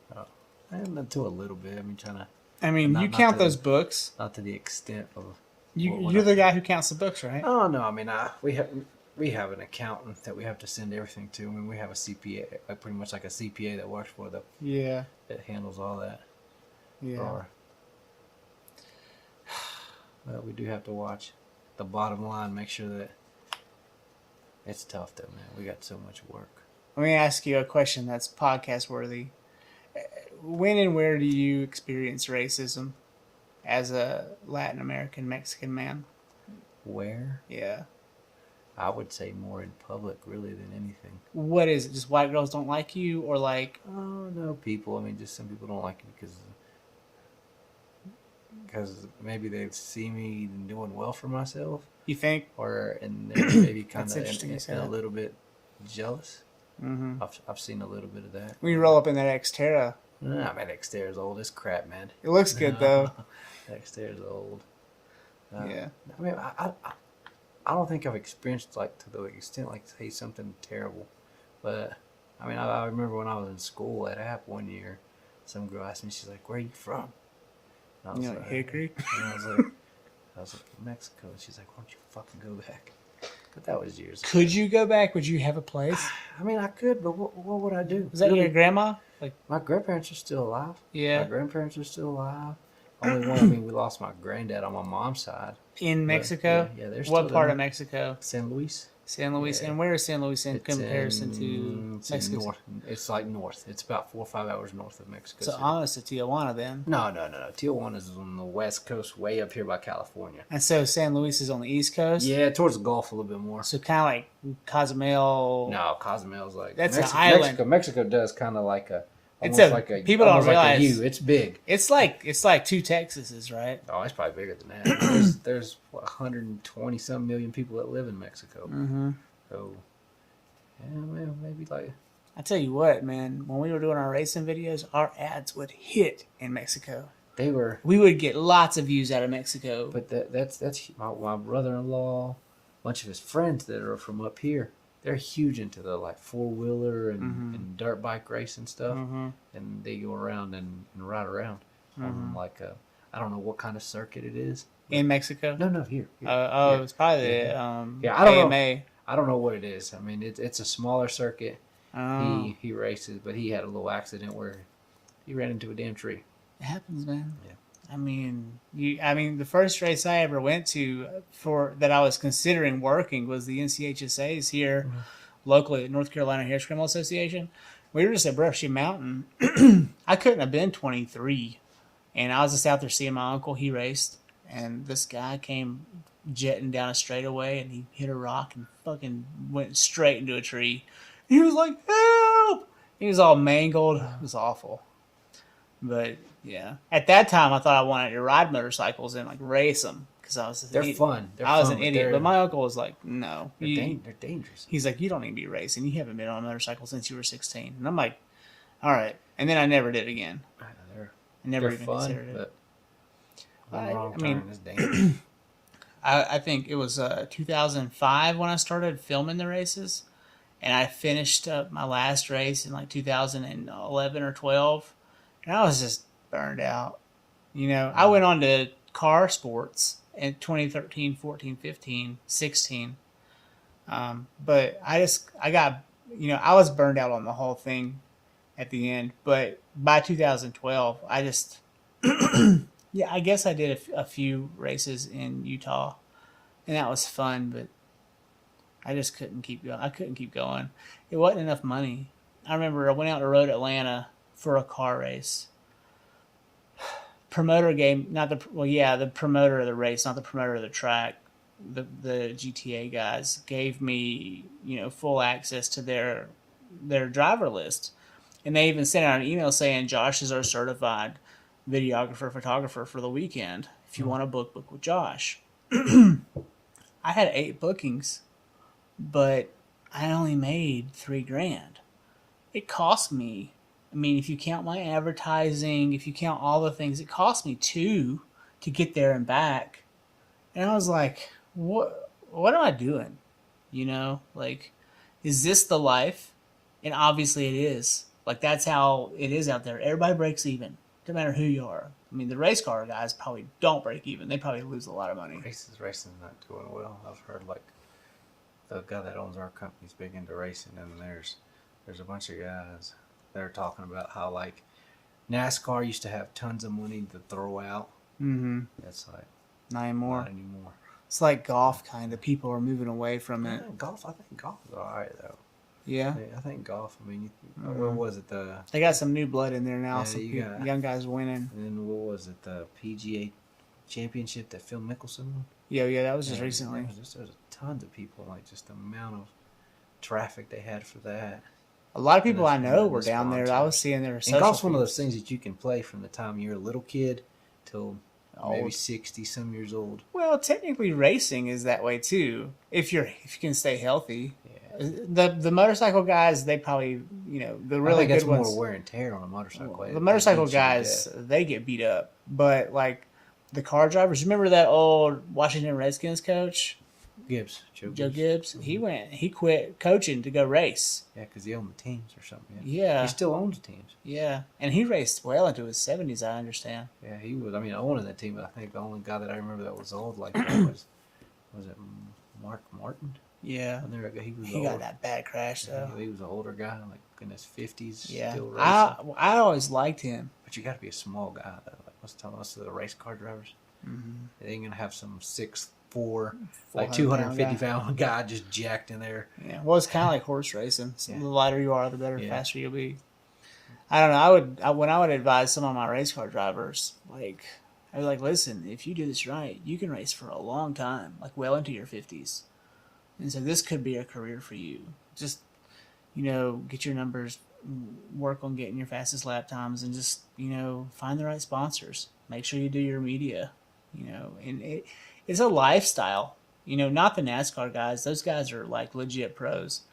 And to a little bit. I mean, trying to. I mean, Not- you not count to- those books. Not to the extent of. You're the guy who counts the books, right? Oh no! I mean, we have an accountant that we have to send everything to. I mean, we have a CPA, pretty much like a CPA that works for Yeah. that handles all that. Yeah. Or, well, we do have to watch the bottom line, make sure that it's tough though, man. We got so much work. Let me ask you a question that's podcast worthy. When and where do you experience racism as a Latin American Mexican man? Where? Yeah. I would say more in public, really, than anything. What is it? Just white girls don't like you, or like? Oh no, people. I mean, just some people don't like it because maybe they see me doing well for myself, You think? and they're maybe kind That's of interesting you say a that. little bit jealous. Mm-hmm. I've seen a little bit of that. When you roll up in that Xterra, Nah, man, Xterra's old as crap, man. it looks good though. Xterra's old. Yeah. I mean, I don't think I've experienced like to the extent like say something terrible, but I mean, I remember when I was in school at App one year, some girl asked me, she's like, "Where are you from?" And I was You know, Hickory. and I was like, Mexico. And she's like, "Why don't you fucking go back?" But that was years ago. Could you go back? Would you have a place? I mean, I could, but what would I do? Was that Really? your grandma? Like, My grandparents are still alive. yeah, My grandparents are still alive. Only one, I mean, we lost my granddad on my mom's side. in But, Mexico. Yeah, they're What still part there. of Mexico? San Luis. San Luis. Yeah. And where is San Luis in It's comparison in- to it's in Mexico? north. It's like north. It's about 4 or 5 hours north of Mexico So City. almost to Tijuana then. No. Tijuana is on the west coast, way up here by California. And so San Luis is on the East Coast. Yeah, towards the Gulf a little bit more. So kind of like Cozumel. No, Cozumel's like That's an Mexico, island. Mexico does kind of like a. It's Almost a- like a people don't almost like a realize- U. It's big. It's like 2 Texases, right? Oh, it's probably bigger than that. there's 120 some million people that live in Mexico. Mm-hmm. So, yeah, man, maybe like I tell you what, man. When we were doing our racing videos, our ads would hit in Mexico. they were. We would get lots of views out of Mexico. But that's my brother-in-law, a bunch of his friends that are from up here. They're huge into the like 4-wheeler and dirt bike race and stuff, Mm-hmm. and they go around and ride around on like a I don't know what kind of circuit it is. In Mexico? No, here. Oh, it's probably the Yeah, I don't know. AMA. I don't know what it is. I mean, it's a smaller circuit. Oh, He races, but he had a little accident where he ran into a damn tree. it happens, man. Yeah. I mean, the first race I ever went to for that I was considering working was the NCHSA's here locally at North Carolina Horse Criminal Association. We were just at Brushy Mountain. I couldn't have been 23, and I was just out there seeing my uncle. He raced, and this guy came jetting down a straightaway, and he hit a rock and fucking went straight into a tree. He was like, "Help!" He was all mangled. It was awful. But yeah, at that time I thought I wanted to ride motorcycles and like race them because I was They're fun. I was fun, an idiot, but my uncle was like, "No, they're dangerous. he's like, you don't need to be racing. You haven't been on a motorcycle since you were 16." And I'm like, "All right." And then I never did again. They're, I never they're even fun, considered it. but I- the wrong I mean- turn is dangerous. I think it was 2005 when I started filming the races, and I finished up my last race in like 2011 or 12, and I was just burned out. You know, I went on to car sports in 2013, 14, 15, 16, but I got, I was burned out on the whole thing at the end. But by 2012, I just yeah, I guess I did a few races in Utah, and that was fun. But I just couldn't keep going. I couldn't keep going. It wasn't enough money. I remember I went out to Road Atlanta for a car race. Promoter gave the promoter of the race, not the promoter of the track. The GTA guys gave me, full access to their driver list, and they even sent out an email saying Josh is our certified videographer photographer for the weekend. If you want to book with Josh. I had 8 bookings, but I only made $3,000. It cost me. I mean, if you count my advertising, if you count all the things, it cost me $2 to get there and back. And I was like, what am I doing? Like, is this the life? And obviously it is. Like, that's how it is out there. Everybody breaks even, no matter who you are. I mean, the race car guys probably don't break even. They probably lose a lot of money. Racing's not doing well. I've heard, like, the guy that owns our company's big into racing, and there's a bunch of guys that are talking about how, like, NASCAR used to have tons of money to throw out. Mm-hmm. That's like not anymore. Not anymore. It's like golf, kind of. People are moving away from it. I think golf is all right, though. Yeah? I think golf, I mean, what was it? They got some new blood in there now. Yeah, some young guys winning. And then what was it? The PGA Championship that Phil Mickelson won? Yeah, that was just recently. There's tons of people, like, just the amount of traffic they had for that. A lot of people I know were down there. I was seeing their social And golf's one of those things that you can play from the time you're a little kid till maybe 60-some years old. Well, technically racing is that way too. If you can stay healthy. Yeah. The motorcycle guys, they probably, the really good ones. More wear and tear on a motorcycle. The motorcycle guys, they get beat up. But like the car drivers, remember that old Washington Redskins coach? Joe Gibbs. Mm-hmm. He quit coaching to go race. Yeah, because he owned the teams or something. Yeah. He still owns the teams. Yeah. And he raced well into his 70s, I understand. Yeah, he was. I mean, owning that team, but I think the only guy that I remember that was old like that was it Mark Martin? Yeah. He got that bad crash, though. He was an older guy, like in his 50s, yeah. still racing. I always liked him. But you got to be a small guy, though. Like, what's telling us the race car drivers? Mm-hmm. They ain't going to have some 6'4", like 250-pound guy just jacked in there. Yeah, well, it's kind of like horse racing. So the lighter you are, the better, faster you'll be. I don't know. When I would advise some of my race car drivers, like, I was like, listen, if you do this right, you can race for a long time, like well into your 50s. And so this could be a career for you. Just, get your numbers, work on getting your fastest lap times, and just, find the right sponsors. Make sure you do your media, and it's a lifestyle. Not the NASCAR guys. Those guys are like legit pros.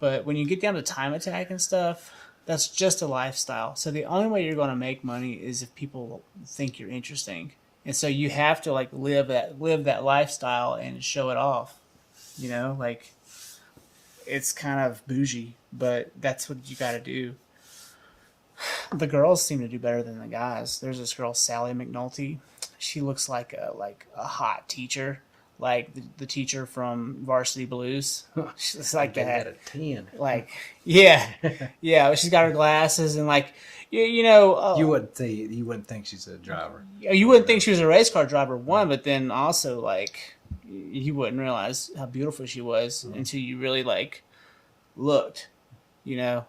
But when you get down to time attack and stuff, that's just a lifestyle. So the only way you're going to make money is if people think you're interesting. And so you have to like live that lifestyle and show it off. Like it's kind of bougie, but that's what you got to do. The girls seem to do better than the guys. There's this girl, Sally McNulty. She looks like a hot teacher, like the teacher from Varsity Blues. She's like that. A 10. Like, yeah. She's got her glasses and like, you wouldn't think she's a driver. You wouldn't think she was a race car driver, but then also like, you wouldn't realize how beautiful she was until you really like looked,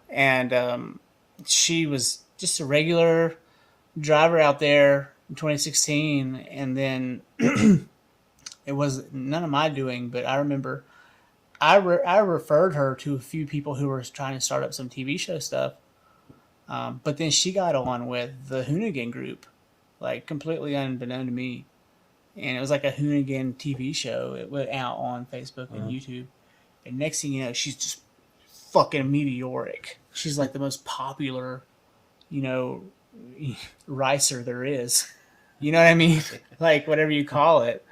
and she was just a regular driver out there in 2016, and then it was none of my doing, but I remember I referred her to a few people who were trying to start up some TV show stuff, but then she got on with the Hoonigan group, like completely unbeknown to me. And it was like a Hoonigan TV show. It went out on Facebook and YouTube. And next thing you know, she's just fucking meteoric. She's like the most popular, ricer there is. You know what I mean? Like whatever you call it.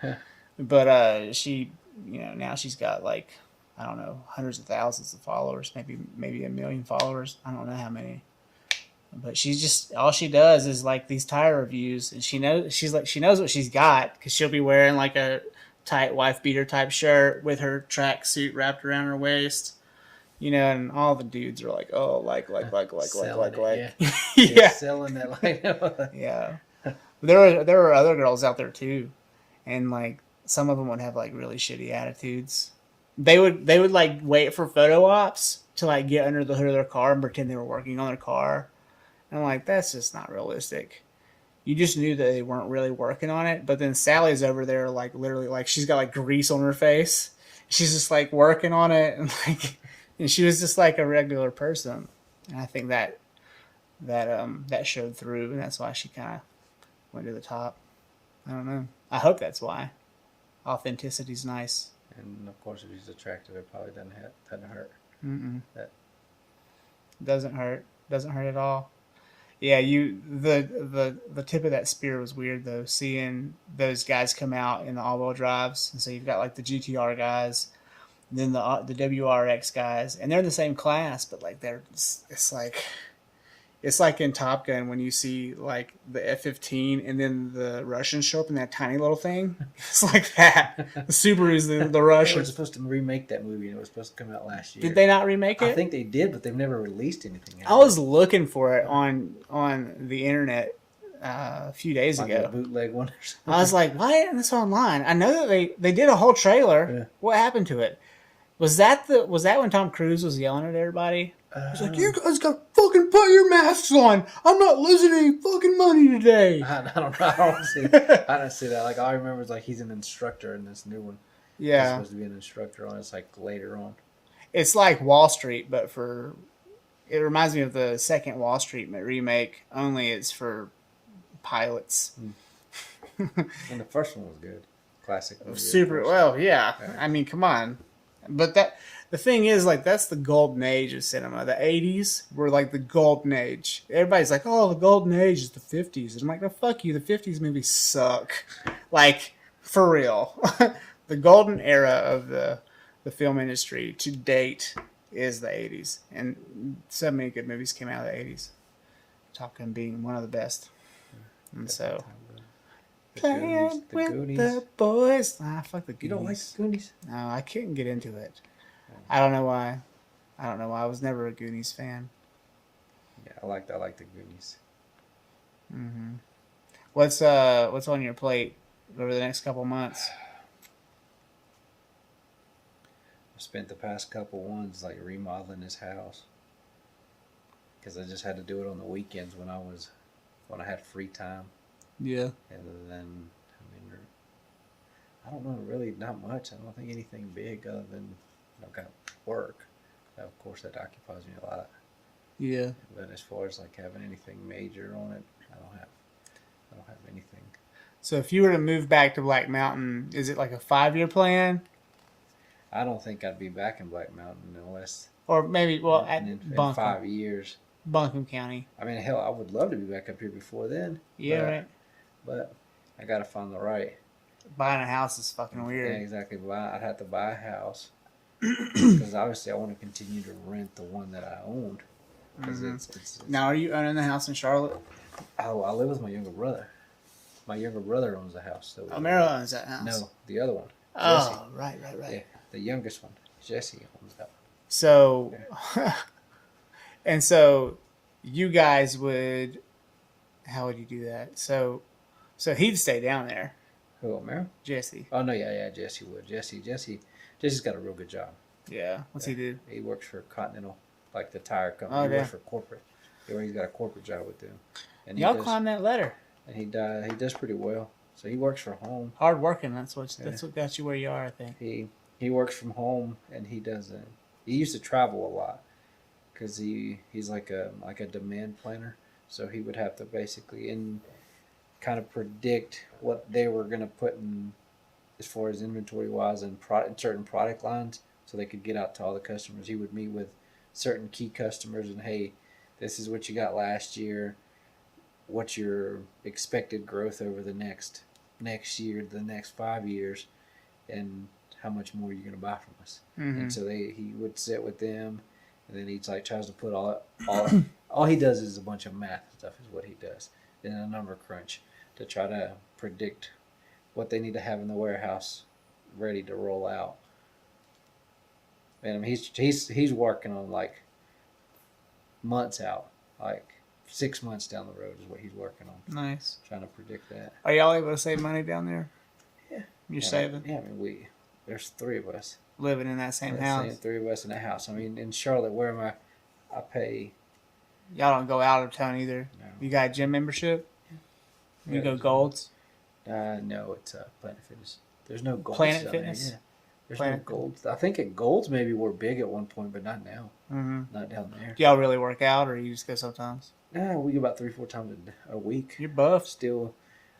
But she, now she's got like, I don't know, hundreds of thousands of followers, maybe 1 million followers. I don't know how many. But she's just, all she does is like these tire reviews, and she knows what she's got, because she'll be wearing like a tight wife beater type shirt with her track suit wrapped around her waist, and all the dudes are like, oh, like, yeah, selling that like, yeah. There were other girls out there too, and like some of them would have like really shitty attitudes, they would like wait for photo ops to like get under the hood of their car and pretend they were working on their car. And I'm like, that's just not realistic. You just knew that they weren't really working on it. But then Sally's over there, like literally, like she's got like grease on her face. She's just like working on it, and like, and she was just like a regular person. And I think that showed through, and that's why she kind of went to the top. I don't know. I hope that's why. Authenticity's nice. And of course, if he's attractive, it probably doesn't hurt. That Doesn't hurt. Doesn't hurt at all. Yeah, the tip of that spear was weird though. Seeing those guys come out in the all-wheel drives, and so you've got like the GTR guys, and then the WRX guys, and they're in the same class, but like it's like in Top Gun when you see like the F-15 and then the Russians show up in that tiny little thing. It's like that. The Subaru's the they were Russians. supposed to remake that movie, and it was supposed to come out last year. Did they not remake it? I think they did, but they've never released anything. I was looking for it on the internet a few days like ago. a bootleg one. Or something. I was like, why isn't this online? I know that they did a whole trailer. Yeah. What happened to it? Was that when Tom Cruise was yelling at everybody? He's like, you guys got to fucking put your masks on. I'm not losing any fucking money today. I don't see that. I don't see that. Like, all I remember is like he's an instructor in this new one. He's Yeah. supposed to be an instructor on. It's like later on. It's like Wall Street, but it reminds me of the second Wall Street remake, only it's for pilots. And the first one was good. Classic movie. Super, well, yeah. I mean, come on. But the thing is, like, that's the golden age of cinema. The 80s were like the golden age. Everybody's like, oh, the golden age is the 50s. And I'm like, no, fuck you. The 50s movies suck. Like, for real. The golden era of the film industry to date is the 80s. And so many good movies came out of the 80s. Top Gun being one of the best. And so... Playing with Goonies. the boys. Fuck the Goonies. You don't like the Goonies? No, I couldn't get into it. I don't know why. I was never a Goonies fan. Yeah, I like the Goonies. Mm-hmm. What's on your plate over the next couple months? I spent the past couple ones like remodeling this house because I just had to do it on the weekends when I had free time. Yeah. And then, I don't know, really not much. I don't think anything big other than I've got work. Of course, that occupies me a lot. Yeah. But as far as like having anything major on it, I don't have anything. So if you were to move back to Black Mountain, is it like a 5-year plan? I don't think I'd be back in Black Mountain unless, Or maybe, well, in at 5 years. Buncombe County. I mean, hell, I would love to be back up here before then. Yeah, right. But I got to find the right. Buying a house is fucking Yeah, weird. exactly. I'd have to buy a house because obviously I want to continue to rent the one that I owned. Because it's Now, are you owning the house in Charlotte? I live with my younger brother. My younger brother owns the house. So Mero owns that house. No, the other one. Oh, right. Yeah, the youngest one. Jesse owns that one. So, and so you guys would, how would you do that? So he'd stay down there. Who, Mero? Jesse. Oh, no, yeah, Jesse would. Jesse's got a real good job. Yeah. What's he do? He works for Continental, like the tire company. Okay. He works for corporate. He's got a corporate job with them. And Y'all climb that ladder. And he does pretty well. So he works from home. Hard working. That's what got you where you are, I think. He works from home, and he doesn't. He used to travel a lot because he's like a demand planner. So he would have to basically kind of predict what they were going to put in as far as inventory wise in certain product lines, so they could get out to all the customers. He would meet with certain key customers and, hey, this is what you got last year. What's your expected growth over the next year, the next 5 years, and how much more you're going to buy from us. Mm-hmm. And so he would sit with them, and then he like tries to put all he does is a bunch of math stuff is what he does, and a number crunch to try to predict what they need to have in the warehouse ready to roll out. And I mean, he's working on like months out, like 6 months down the road is what he's working on. Nice. Trying to predict that. Are y'all able to save money down there? Yeah. You're saving? Yeah, I mean, there's 3 of us. living in that same house. Three of us in a house. I mean, in Charlotte, where am I? I pay. Y'all don't go out of town either. No. You got a gym membership? You Yeah, go gym. Golds? No, it's Planet Fitness. There's no Golds. Planet down Fitness? There. Yeah. There's Planet. no Golds. I think at Golds maybe we're big at one point, but not now. Mm-hmm. Not down there. Do y'all really work out, or you just go sometimes? Nah, we go about 3-4 times a week. You're buff. Still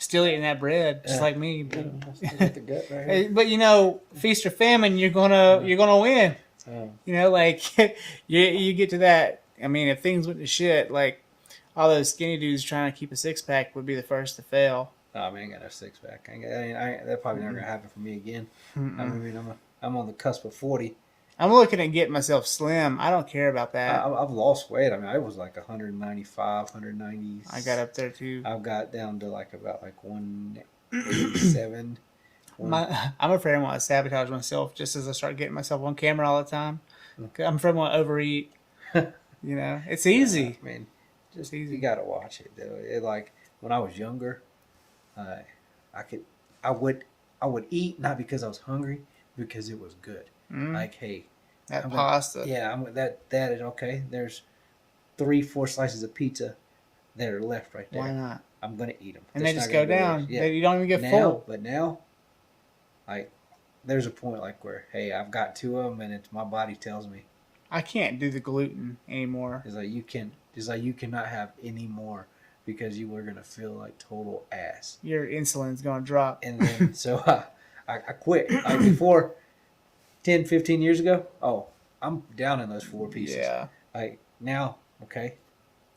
Still eating that bread, just like me. Yeah, I still got the gut right here. But you know, feast or famine, you're gonna win. You know, like you get to that. I mean, if things went to shit, like all those skinny dudes trying to keep a 6-pack would be the first to fail. I mean, I ain't got no 6-pack. That probably never gonna happen for me again. Mm-mm. I mean, I'm on the cusp of 40. I'm looking at getting myself slim. I don't care about that. I've lost weight. I mean, I was like 195, 190. I got up there too. I've got down to about 187. I'm afraid I'm going to sabotage myself just as I start getting myself on camera all the time. I'm afraid I'm going to overeat. You know, it's easy. I mean, just easy. You got to watch it. It like when I was younger, I would eat not because I was hungry, because it was good. Like, hey, that pasta. That is okay. There's 3-4 slices of pizza that are left right there. Why not? I'm gonna eat them, and they just go down. Yeah. You don't even get full. But now, like, there's a point like where, hey, I've got 2 of them, and it's my body tells me I can't do the gluten anymore. It's like you cannot have any more because you are gonna feel like total ass. Your insulin's gonna drop. And then so I quit. Like before, 10, 15 years ago, I'm down in those 4 pieces. Yeah. Like now, okay,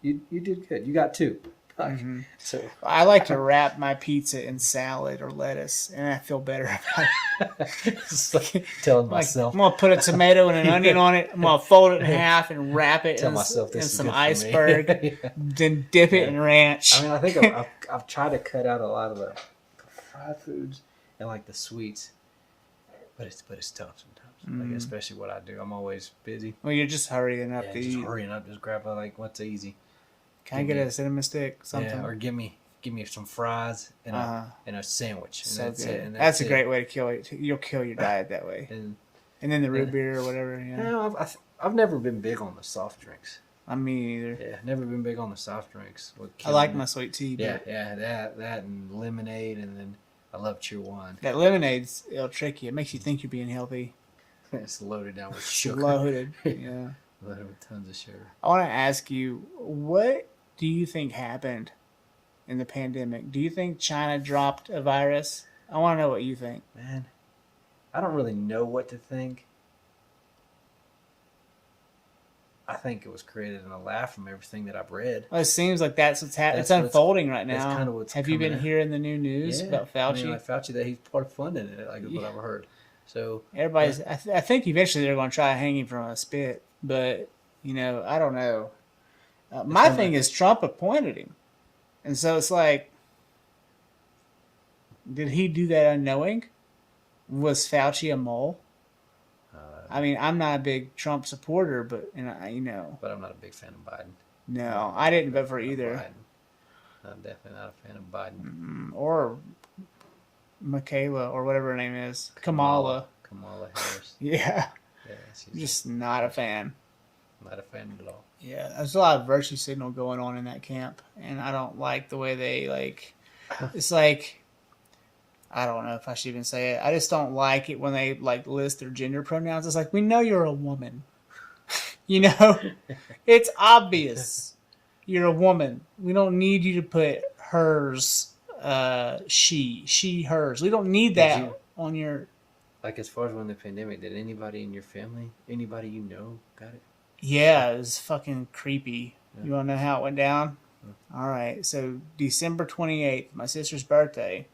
you did good. You got 2. Like, so I like to wrap my pizza in salad or lettuce, and I feel better about it. It's like telling myself, I'm gonna put a tomato and an onion on it. I'm gonna fold it in half and wrap it in some iceberg, then dip it in ranch. I mean, I think I've tried to cut out a lot of the fried foods and like the sweets, but it's tough sometimes. Like, especially what I do. I'm always busy. Well, you're just hurrying up to eat. Hurrying up, just grab what's easy. Can I get a cinnamon stick? Something? Yeah, or give me some fries and a sandwich. And so that's good. it. And that's a great way to kill it. You'll kill your diet that way. And then the root beer or whatever. Yeah. No, I've never been big on the soft drinks. I mean, either. Yeah, never been big on the soft drinks. I like my sweet tea. Yeah, that and lemonade, and then I love cheer wine. That lemonade's it'll trick you. It makes you think you're being healthy. It's loaded down with sugar. Loaded, yeah. Loaded with tons of sugar. I want to ask you, what do you think happened in the pandemic? Do you think China dropped a virus? I want to know what you think. Man, I don't really know what to think. I think it was created in a laugh from everything that I've read. Well, it seems like that's what's happening. It's unfolding right now. That's kind of what's Have you been hearing the new news about Fauci? I mean, like Fauci, that he's part of funding it, like what I've heard. So everybody's. I think eventually they're going to try hanging from a spit, but I don't know. My thing is Trump appointed him, and so it's like, did he do that unknowing? Was Fauci a mole? I mean, I'm not a big Trump supporter, but But I'm not a big fan of Biden. No, I didn't vote for either. Biden. I'm definitely not a fan of Biden. Or Michaela, or whatever her name is, Kamala Harris. Yeah. She's just not a fan. Not a fan at all. Yeah, there's a lot of virtue signal going on in that camp, and I don't like the way they it's like, I don't know if I should even say it. I just don't like it when they list their gender pronouns. It's like, we know you're a woman. It's obvious you're a woman. We don't need you to put hers, she, hers. We don't need that on your. Like, as far as when the pandemic, did anybody in your family, anybody you know, got it? Yeah, it was fucking creepy. Yeah. You want to know how it went down? Yeah. All right. So December 28th, my sister's birthday.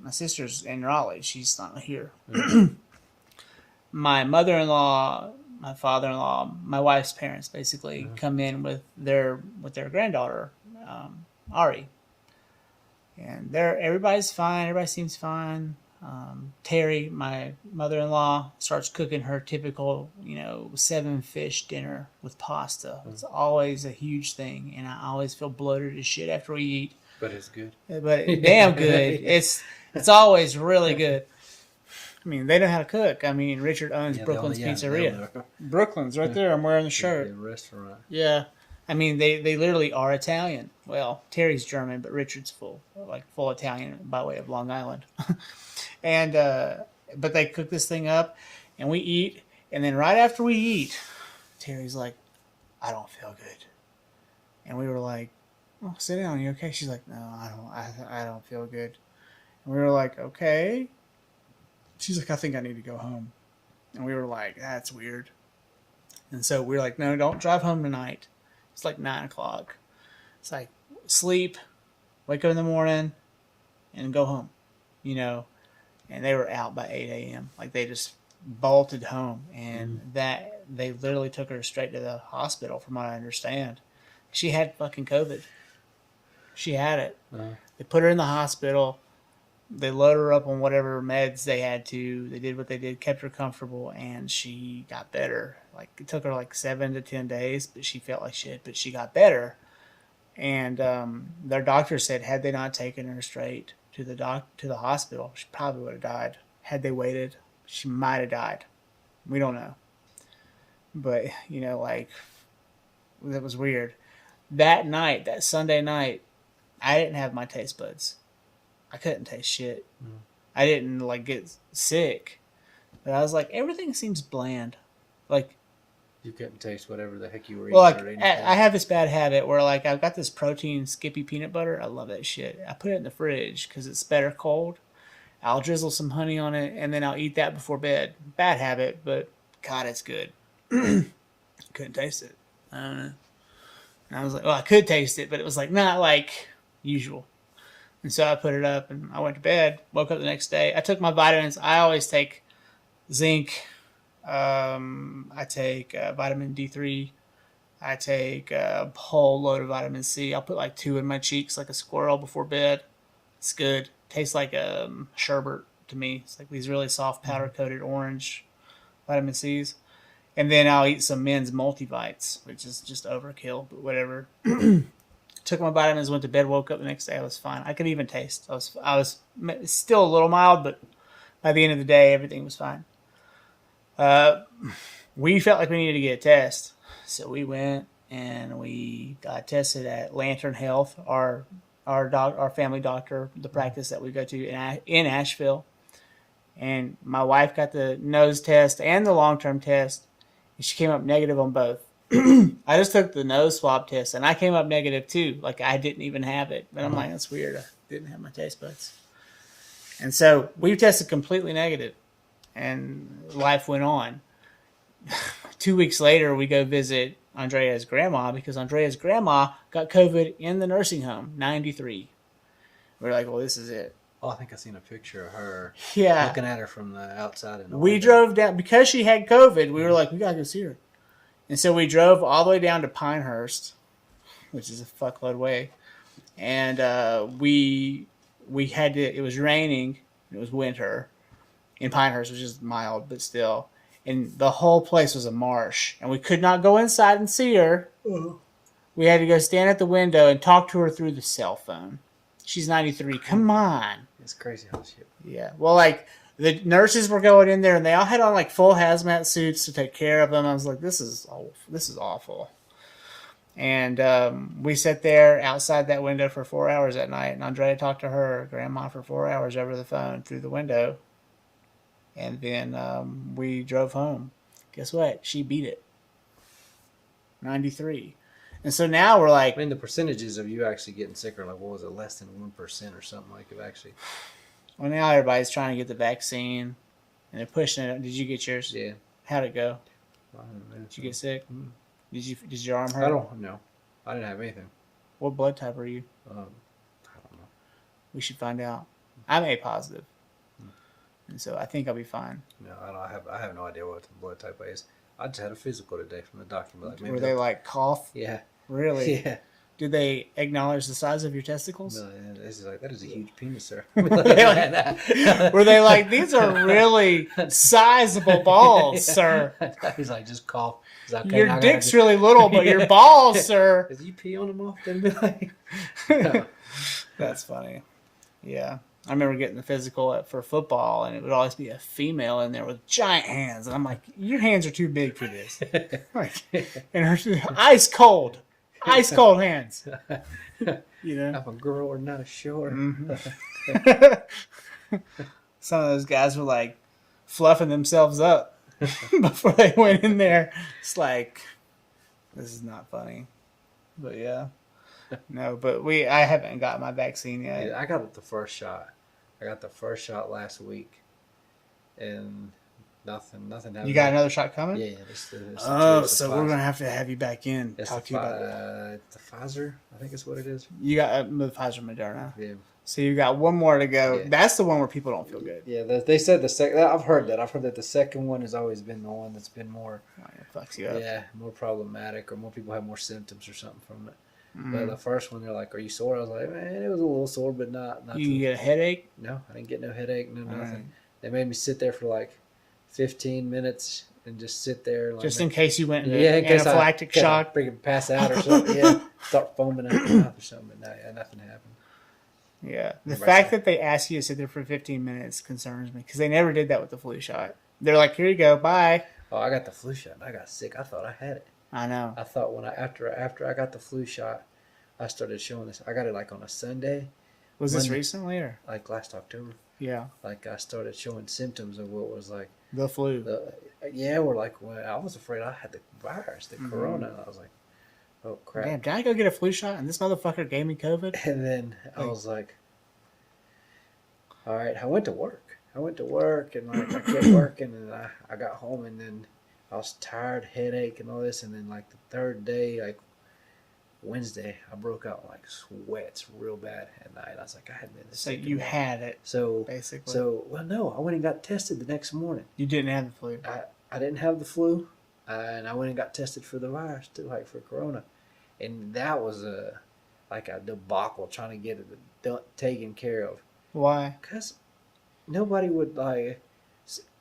My sister's in Raleigh. She's not here. Mm-hmm. My mother-in-law, my father-in-law, my wife's parents basically come in with their granddaughter, Ari. And everybody's fine. Everybody seems fine. Terry, my mother-in-law, starts cooking her typical, 7-fish dinner with pasta. It's always a huge thing, and I always feel bloated as shit after we eat. But it's good. But damn good. It's always really good. I mean, they know how to cook. I mean, Richard owns Yeah, Brooklyn's they Pizzeria. own Brooklyn's right there. I'm wearing the the shirt. restaurant. Yeah. I mean, they literally are Italian. Well, Terry's German, but Richard's full Italian by way of Long Island. And but they cook this thing up, and we eat, and then right after we eat, Terry's like, "I don't feel good," and we were like, "Oh, sit down. You okay?" She's like, "No, I don't. I don't feel good." And we were like, "Okay." She's like, "I think I need to go home," and we were like, "That's weird." And so we were like, "No, don't drive home tonight." It's like 9 o'clock. It's like sleep, wake up in the morning, and go home. You know. And they were out by 8 a.m. Like they just bolted home, and that they literally took her straight to the hospital, from what I understand. She had fucking COVID. She had it. They put her in the hospital. They loaded her up on whatever meds they had to. They did what they did, kept her comfortable, and she got better. Like it took her like 7 to 10 days, but she felt like shit. But she got better, and their doctor said had they not taken her straight to the hospital, she probably would have died. Had they waited, she might have died. We don't know. But, you know, like, that was weird. That night, that Sunday night, I didn't have my taste buds. I couldn't taste shit. I didn't, like, get sick. But I was like, everything seems bland. Like, You couldn't taste whatever the heck you were eating. well, like, or anything. I have this bad habit where, like, I've got this protein Skippy peanut butter. I love that shit. I put it in the fridge because it's better cold. I'll drizzle some honey on it, and then I'll eat that before bed. Bad habit, but God, it's good. Couldn't taste it. I don't know. And I was like, well, I could taste it, but it was like not like usual. And so I put it up, and I went to bed. Woke up the next day. I took my vitamins. I always take zinc. I take vitamin D3. I take a whole load of vitamin C. I'll put like 2 in my cheeks like a squirrel before bed. It's good. Tastes like sherbet to me. It's like these really soft powder-coated orange vitamin C's. And then I'll eat some men's multivites, which is just overkill, but whatever. Took my vitamins, went to bed, woke up the next day. I was fine. I could even taste. I was still a little mild, but by the end of the day, everything was fine. We felt like we needed to get a test. So we went and we got tested at Lantern Health, our family doctor, the practice that we go to in Asheville. And my wife got the nose test and the long-term test, and she came up negative on both. I just took the nose swab test, and I came up negative too. Like I didn't even have it. But I'm like, that's weird. I didn't have my taste buds. And so we tested completely negative, and life went on. 2 weeks later, we go visit Andrea's grandma because Andrea's grandma got COVID in the nursing home, 93. We're like, well, this is it. Oh, I think I seen a picture of her. Yeah. Looking at her from the outside. In the We window. drove down, because she had COVID, we were like, we got to go see her. And so we drove all the way down to Pinehurst, which is a fuckload away. And we had to, it was raining, it was winter in Pinehurst, which is mild, but still. And the whole place was a marsh. And we could not go inside and see her. We had to go stand at the window and talk to her through the cell phone. She's 93. Come on. It's crazy how shit. Yeah. Well, like, the nurses were going in there, and they all had on, like, full hazmat suits to take care of them. I was like, this is awful. And we sat there outside that window for 4 hours that night, and Andrea talked to her grandma for 4 hours over the phone through the window. And then we drove home. Guess what? She beat it. 93. And so now we're like... I mean, the percentages of you actually getting sick are like, what was it, less than 1% or something like it actually. Well, now everybody's trying to get the vaccine, and they're pushing it. Did you get yours? Yeah. How'd it go? I don't know. Did you get sick? Did your arm hurt? I don't know. I didn't have anything. What blood type are you? I don't know. We should find out. I'm A positive, and so I think I'll be fine. No, I have no idea what the blood type is. I just had a physical today from the doctor. Like, Were they like cough? Yeah. Really? Yeah. Did they acknowledge the size of your testicles? No, this is like, that is a huge penis, sir. Were they like, these are really sizable balls, sir? He's like, just cough. Like, okay, your dick's really little, but your balls, sir. Does you pee on them often? Like, no. That's funny. Yeah. I remember getting the physical for football, and it would always be a female in there with giant hands, and I'm like, your hands are too big for this. Like, and her ice cold hands. You know, I'm a girl or not sure. Some of those guys were like fluffing themselves up before they went in there. It's like, this is not funny, but yeah. No, but I haven't got my vaccine yet. Yeah, I got the first shot. I got the first shot last week, and nothing happened. You got another shot coming? Yeah. So we're gonna have to have you back in. Talk to you about the Pfizer. I think is what it is. You got Pfizer, Moderna. Yeah. So you got one more to go. Yeah. That's the one where people don't feel good. Yeah, they said the second. I've heard that. I've heard that the second one has always been the one that's been more. It fucks you up. Yeah, more problematic, or more people have more symptoms or something from it. Mm. But the first one, they're like, "Are you sore?" I was like, "Man, it was a little sore, but not." You get a headache? No, I didn't get no headache, no nothing. Right. They made me sit there for like 15 minutes and just sit there, like, Just in case you went into in case anaphylactic shock. freaking pass out or something. Yeah, start foaming out the mouth or something. But no, yeah, nothing happened. Yeah. The Right. fact that they ask you to sit there for 15 minutes concerns me because they never did that with the flu shot. They're like, here you go, bye. Oh, I got the flu shot. And I got sick. I thought I had it. I know. I thought after I got the flu shot, I started showing this. I got it like on a Sunday, Was this Monday. recently or? like last October. Yeah. Like I started showing symptoms of what was like The flu. we're like, well, I was afraid I had the virus, the corona. And I was like, oh crap. Damn, did I go get a flu shot and this motherfucker gave me COVID? And then I was like, all right, I went to work. and like I kept working, and I got home, and then I was tired, headache, and all this. And then like the third day, like Wednesday, I broke out like sweats real bad at night. I was like, I hadn't been this So sick in you a while. had it, So basically. well, no, I went and got tested the next morning. You didn't have the flu. I didn't have the flu, and I went and got tested for the virus too, like for corona, and that was a debacle trying to get it taken care of. Why? Because nobody would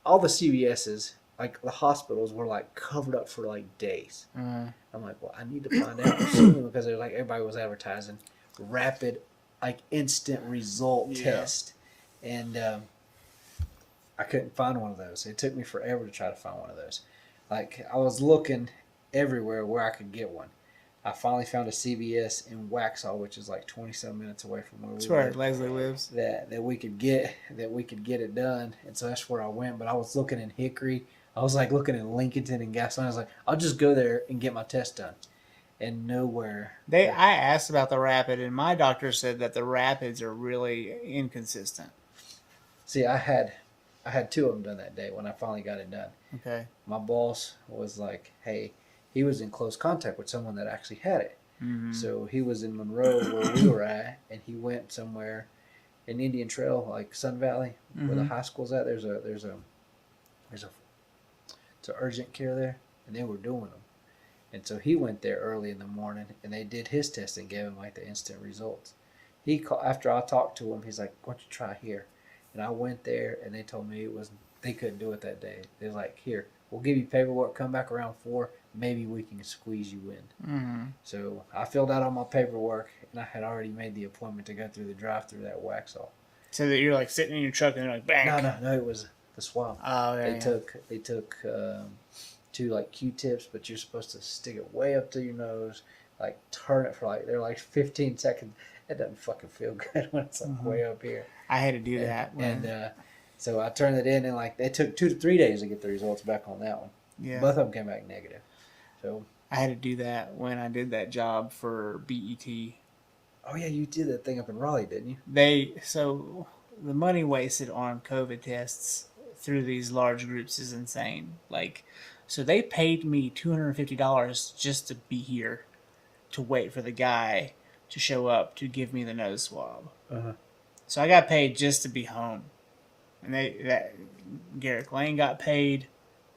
all the CVS's, like the hospitals were like covered up for like days. I'm like, well, I need to find out soon because they're like everybody was advertising rapid, like instant result test, and I couldn't find one of those. It took me forever to try to find one of those. Like I was looking everywhere where I could get one. I finally found a CVS in Waxhaw, which is like 27 minutes away from where That's we where live. Leslie lives. That we could get it done, and so that's where I went. But I was looking in Hickory. I was like looking in Lincolnton and Gasoline. I was like, I'll just go there and get my test done, and nowhere. I asked about the rapid, and my doctor said that the rapids are really inconsistent. See, I had two of them done that day when I finally got it done. Okay. My boss was like, hey, he was in close contact with someone that actually had it. Mm-hmm. So he was in Monroe where we were at, and he went somewhere in Indian Trail, like Sun Valley, where the high school's at. There's it's an urgent care there, and they were doing them. And so he went there early in the morning, and they did his test and gave him like the instant results. After I talked to him, he's like, "Why don't you try here?" And I went there, and they told me they couldn't do it that day. They're like, "Here, we'll give you paperwork. Come back around 4. Maybe we can squeeze you in." Mm-hmm. So I filled out all my paperwork, and I had already made the appointment to go through the drive-through at Waxhaw. So that you're like sitting in your truck and they're like, bang. No, it was the swab. Oh, yeah. They took 2 like Q-tips, but you're supposed to stick it way up to your nose, like turn it for they're like 15 seconds. It doesn't fucking feel good when it's like way up here. I had to do that. And so I turned it in, and like they took 2 to 3 days to get the results back on that one. Yeah. Both of them came back negative. So I had to do that when I did that job for BET. oh yeah, you did that thing up in Raleigh, didn't you? So the money wasted on COVID tests through these large groups is insane. So they paid me $250 just to be here, to wait for the guy to show up to give me the nose swab. Uh-huh. So I got paid just to be home, and Garrett Lane got paid,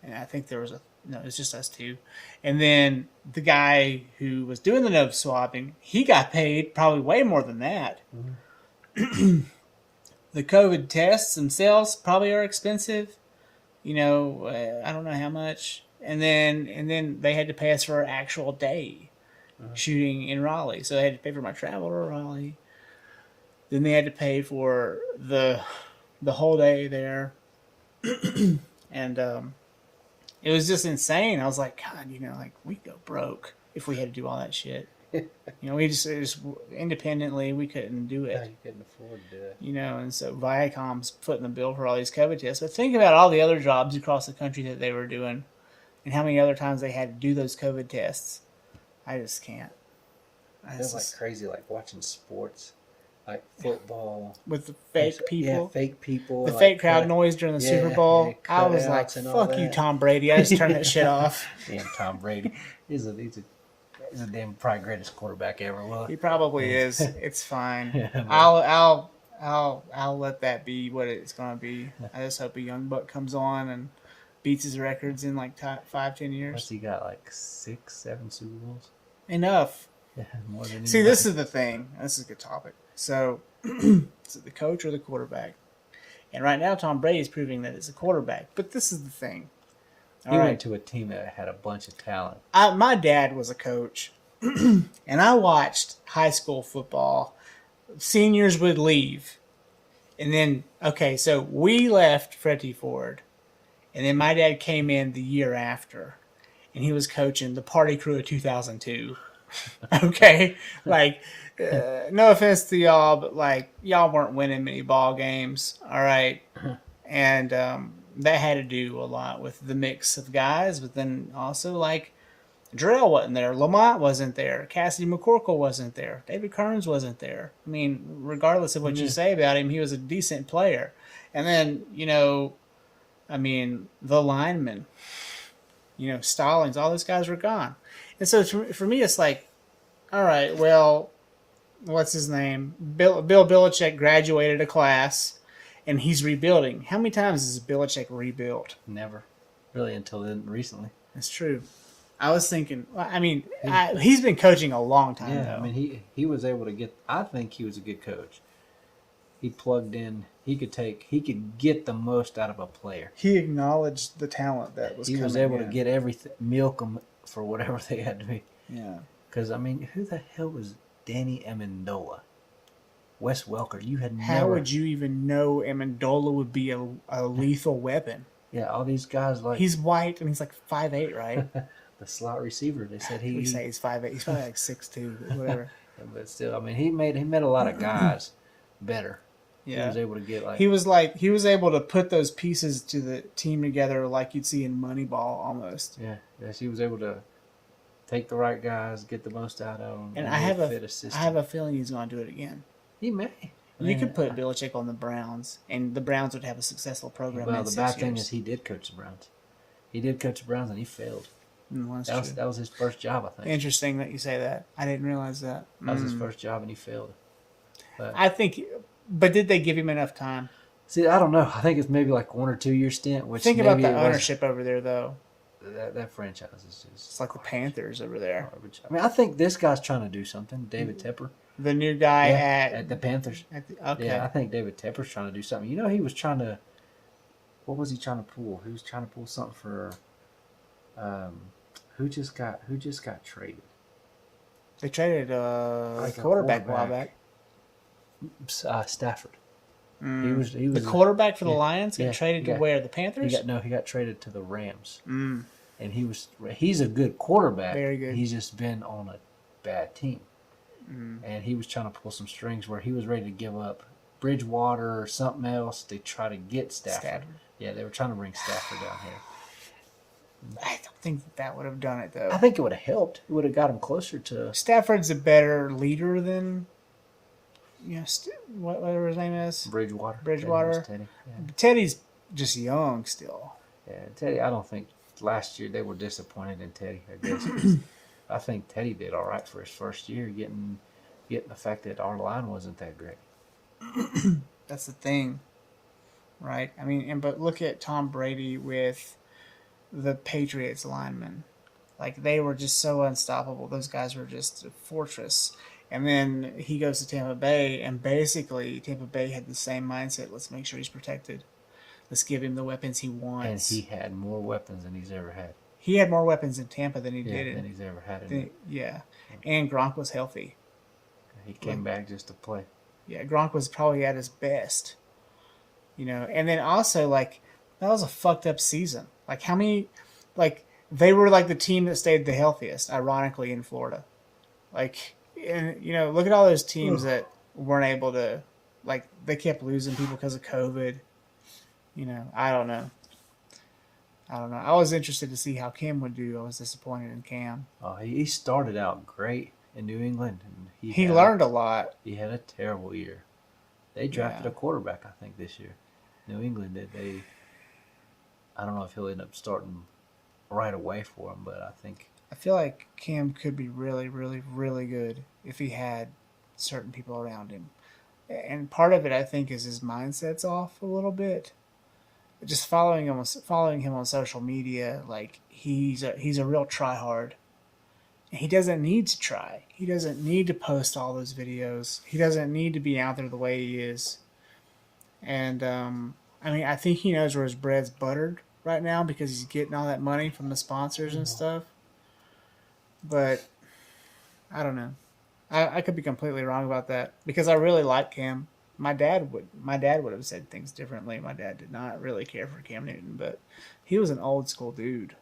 and I think it's just us two. And then the guy who was doing the nose swabbing, he got paid probably way more than that. Mm-hmm. The COVID tests themselves probably are expensive. I don't know how much. And then they had to pay us for an actual day shooting in Raleigh. So they had to pay for my travel to Raleigh. Then they had to pay for the whole day there, and it was just insane. I was like, God, like we'd go broke if we had to do all that shit. We just independently we couldn't do Yeah, it. you couldn't afford to do it. And so Viacom's footing the bill for all these COVID tests. But think about all the other jobs across the country that they were doing, and how many other times they had to do those COVID tests. I just can't. It was like crazy, like watching sports, like football with the fake people. Yeah, fake people. The fake crowd noise during the Super Bowl. Yeah, I was like, "Fuck you, Tom Brady!" I just turned that shit off. Damn, Tom Brady. He's a damn probably greatest quarterback ever. Well, he probably is. It's fine. Yeah, I'll let that be what it's gonna be. I just hope a young buck comes on and beats his records in like 5-10 years. What's he got? Like 6-7 Super Bowls. Enough. Yeah, more than. See, this is the thing. This is a good topic. So, is it the coach or the quarterback? And right now, Tom Brady is proving that it's a quarterback. But this is the thing. He went to a team that had a bunch of talent. My dad was a coach, and I watched high school football. Seniors would leave. And then, so we left Freddie Ford. And then my dad came in the year after. And he was coaching the party crew of 2002. Okay? Like, no offense to y'all, but like, y'all weren't winning many ball games. All right? And that had to do a lot with the mix of guys. But then also, like, Drell wasn't there. Lamont wasn't there. Cassidy McCorkle wasn't there. David Kearns wasn't there. I mean, regardless of what you say about him, he was a decent player. And then, the linemen, Stallings, all those guys were gone. And so for me, it's like, all right, well, what's his name? Bill Bellichick graduated a class, and he's rebuilding. How many times has Bellichick rebuilt? Never. Really, until then, recently. That's true. I was thinking, he's been coaching a long time, Yeah, though. I mean, he was able to get, I think he was a good coach. He plugged in, he could get the most out of a player. He acknowledged the talent that was coming in. He was able to get everything, milk them for whatever they had to be. Yeah. Because, who the hell was Danny Amendola? Wes Welker, you had How would you even know Amendola would be a lethal weapon? Yeah, all these guys like... He's white and he's like 5'8", right? The slot receiver, they said we say he's 5'8". He's probably like 6'2", whatever. Yeah, but still, he made a lot of guys better. Yeah. He was able to get he was able to put those pieces to the team together like you'd see in Moneyball almost. Yeah. Yes, he was able to take the right guys, get the most out of them. And I have a feeling he's going to do it again. He may. You could put Bellichick on the Browns, and the Browns would have a successful program. Well, the bad thing is he did coach the Browns. He did coach the Browns, and he failed. That was his first job, I think. Interesting that you say that. I didn't realize that. That was his first job, and he failed. But I think, but did they give him enough time? See, I don't know. I think it's maybe like 1 or 2 year stint. Which think about the ownership over there, though. That franchise is just... It's like the Panthers over there. Garbage. I think this guy's trying to do something. David Tepper. The new guy at the Panthers. Okay. Yeah, I think David Tepper's trying to do something. He was trying to... What was he trying to pull? He was trying to pull something for... Who just got traded? They traded a quarterback a while back. Stafford. He was the quarterback for the Lions got traded to where? The Panthers? He got traded to the Rams. And he's a good quarterback. Very good. He's just been on a bad team. And he was trying to pull some strings where he was ready to give up Bridgewater or something else to try to get Stafford. Yeah, they were trying to bring Stafford down here. I don't think that would have done it, though. I think it would have helped. It would have got him closer to... Stafford's a better leader than... whatever his name is. Bridgewater. Teddy. Yeah. Teddy's just young still. Yeah, Teddy, I don't think last year they were disappointed in Teddy, I guess. I think Teddy did all right for his first year, getting the fact that our line wasn't that great. That's the thing, right? But look at Tom Brady with the Patriots linemen. Like, they were just so unstoppable. Those guys were just a fortress. And then he goes to Tampa Bay, and basically Tampa Bay had the same mindset. Let's make sure he's protected. Let's give him the weapons he wants. And he had more weapons than he's ever had. He had more weapons in Tampa than he did than he's ever had. Yeah. And Gronk was healthy. He came back just to play. Yeah, Gronk was probably at his best. And then also like that was a fucked up season. Like how many, like they were like the team that stayed the healthiest, ironically in Florida. Like, and look at all those teams that weren't able to, like they kept losing people because of COVID. I don't know. I don't know. I was interested to see how Cam would do. I was disappointed in Cam. He started out great in New England, and He learned a lot. He had a terrible year. They drafted a quarterback, I think, this year. New England did. I don't know if he'll end up starting right away for him, but I feel like Cam could be really, really, really good if he had certain people around him. And part of it, I think, is his mindset's off a little bit. Just following him on social media, like he's a real tryhard. He doesn't need to try. He doesn't need to post all those videos. He doesn't need to be out there the way he is. And I think he knows where his bread's buttered right now because he's getting all that money from the sponsors and stuff. But I don't know. I could be completely wrong about that because I really like Cam. My dad would have said things differently. My dad did not really care for Cam Newton, but he was an old school dude.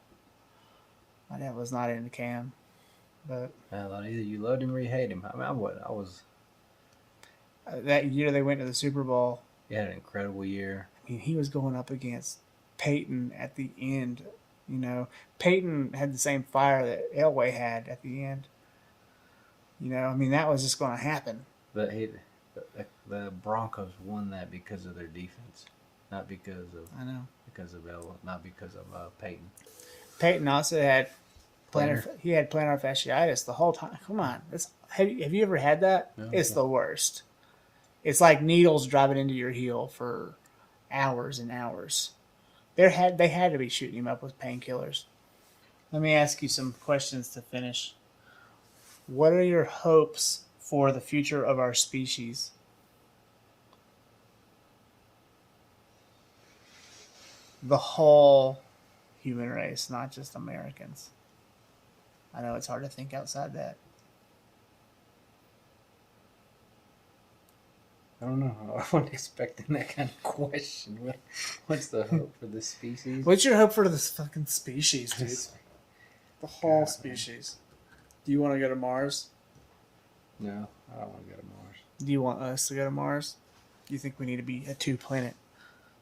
My dad was not into Cam, but either you loved him or you hated him. I mean, I was. That year they went to the Super Bowl. He had an incredible year. I mean, he was going up against Peyton at the end. Peyton had the same fire that Elway had at the end. That was just going to happen. But the Broncos won that because of their defense, not because of Elway, not because of Peyton. Peyton also had plantar fasciitis the whole time. Come on, have you ever had that? No, it's the worst. It's like needles driving into your heel for hours and hours. They had to be shooting him up with painkillers. Let me ask you some questions to finish. What are your hopes for the future of our species? The whole human race, not just Americans. I know it's hard to think outside that. I don't know. I wasn't expecting that kind of question. What's the hope for the species? What's your hope for this fucking species, dude? The whole species. Do you want to go to Mars? No, I don't want to go to Mars. Do you want us to go to Mars? Do you think we need to be a 2-planet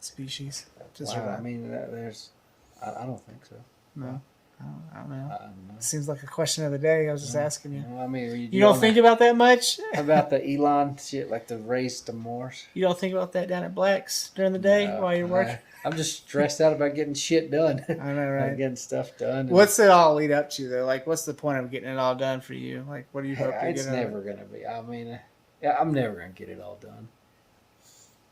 species to survive? I mean, I don't think so. No? I don't know. It seems like a question of the day. I was just asking you. I mean, you don't think about that much? About the Elon shit, like the race to Mars? You don't think about that down at Black's during the day while you're working? I'm just stressed out about getting shit done. I know, right? Getting stuff done. What's it all lead up to, though? Like, what's the point of getting it all done for you? Like, what do you hope to get? It's never going to be. I mean, I'm never going to get it all done.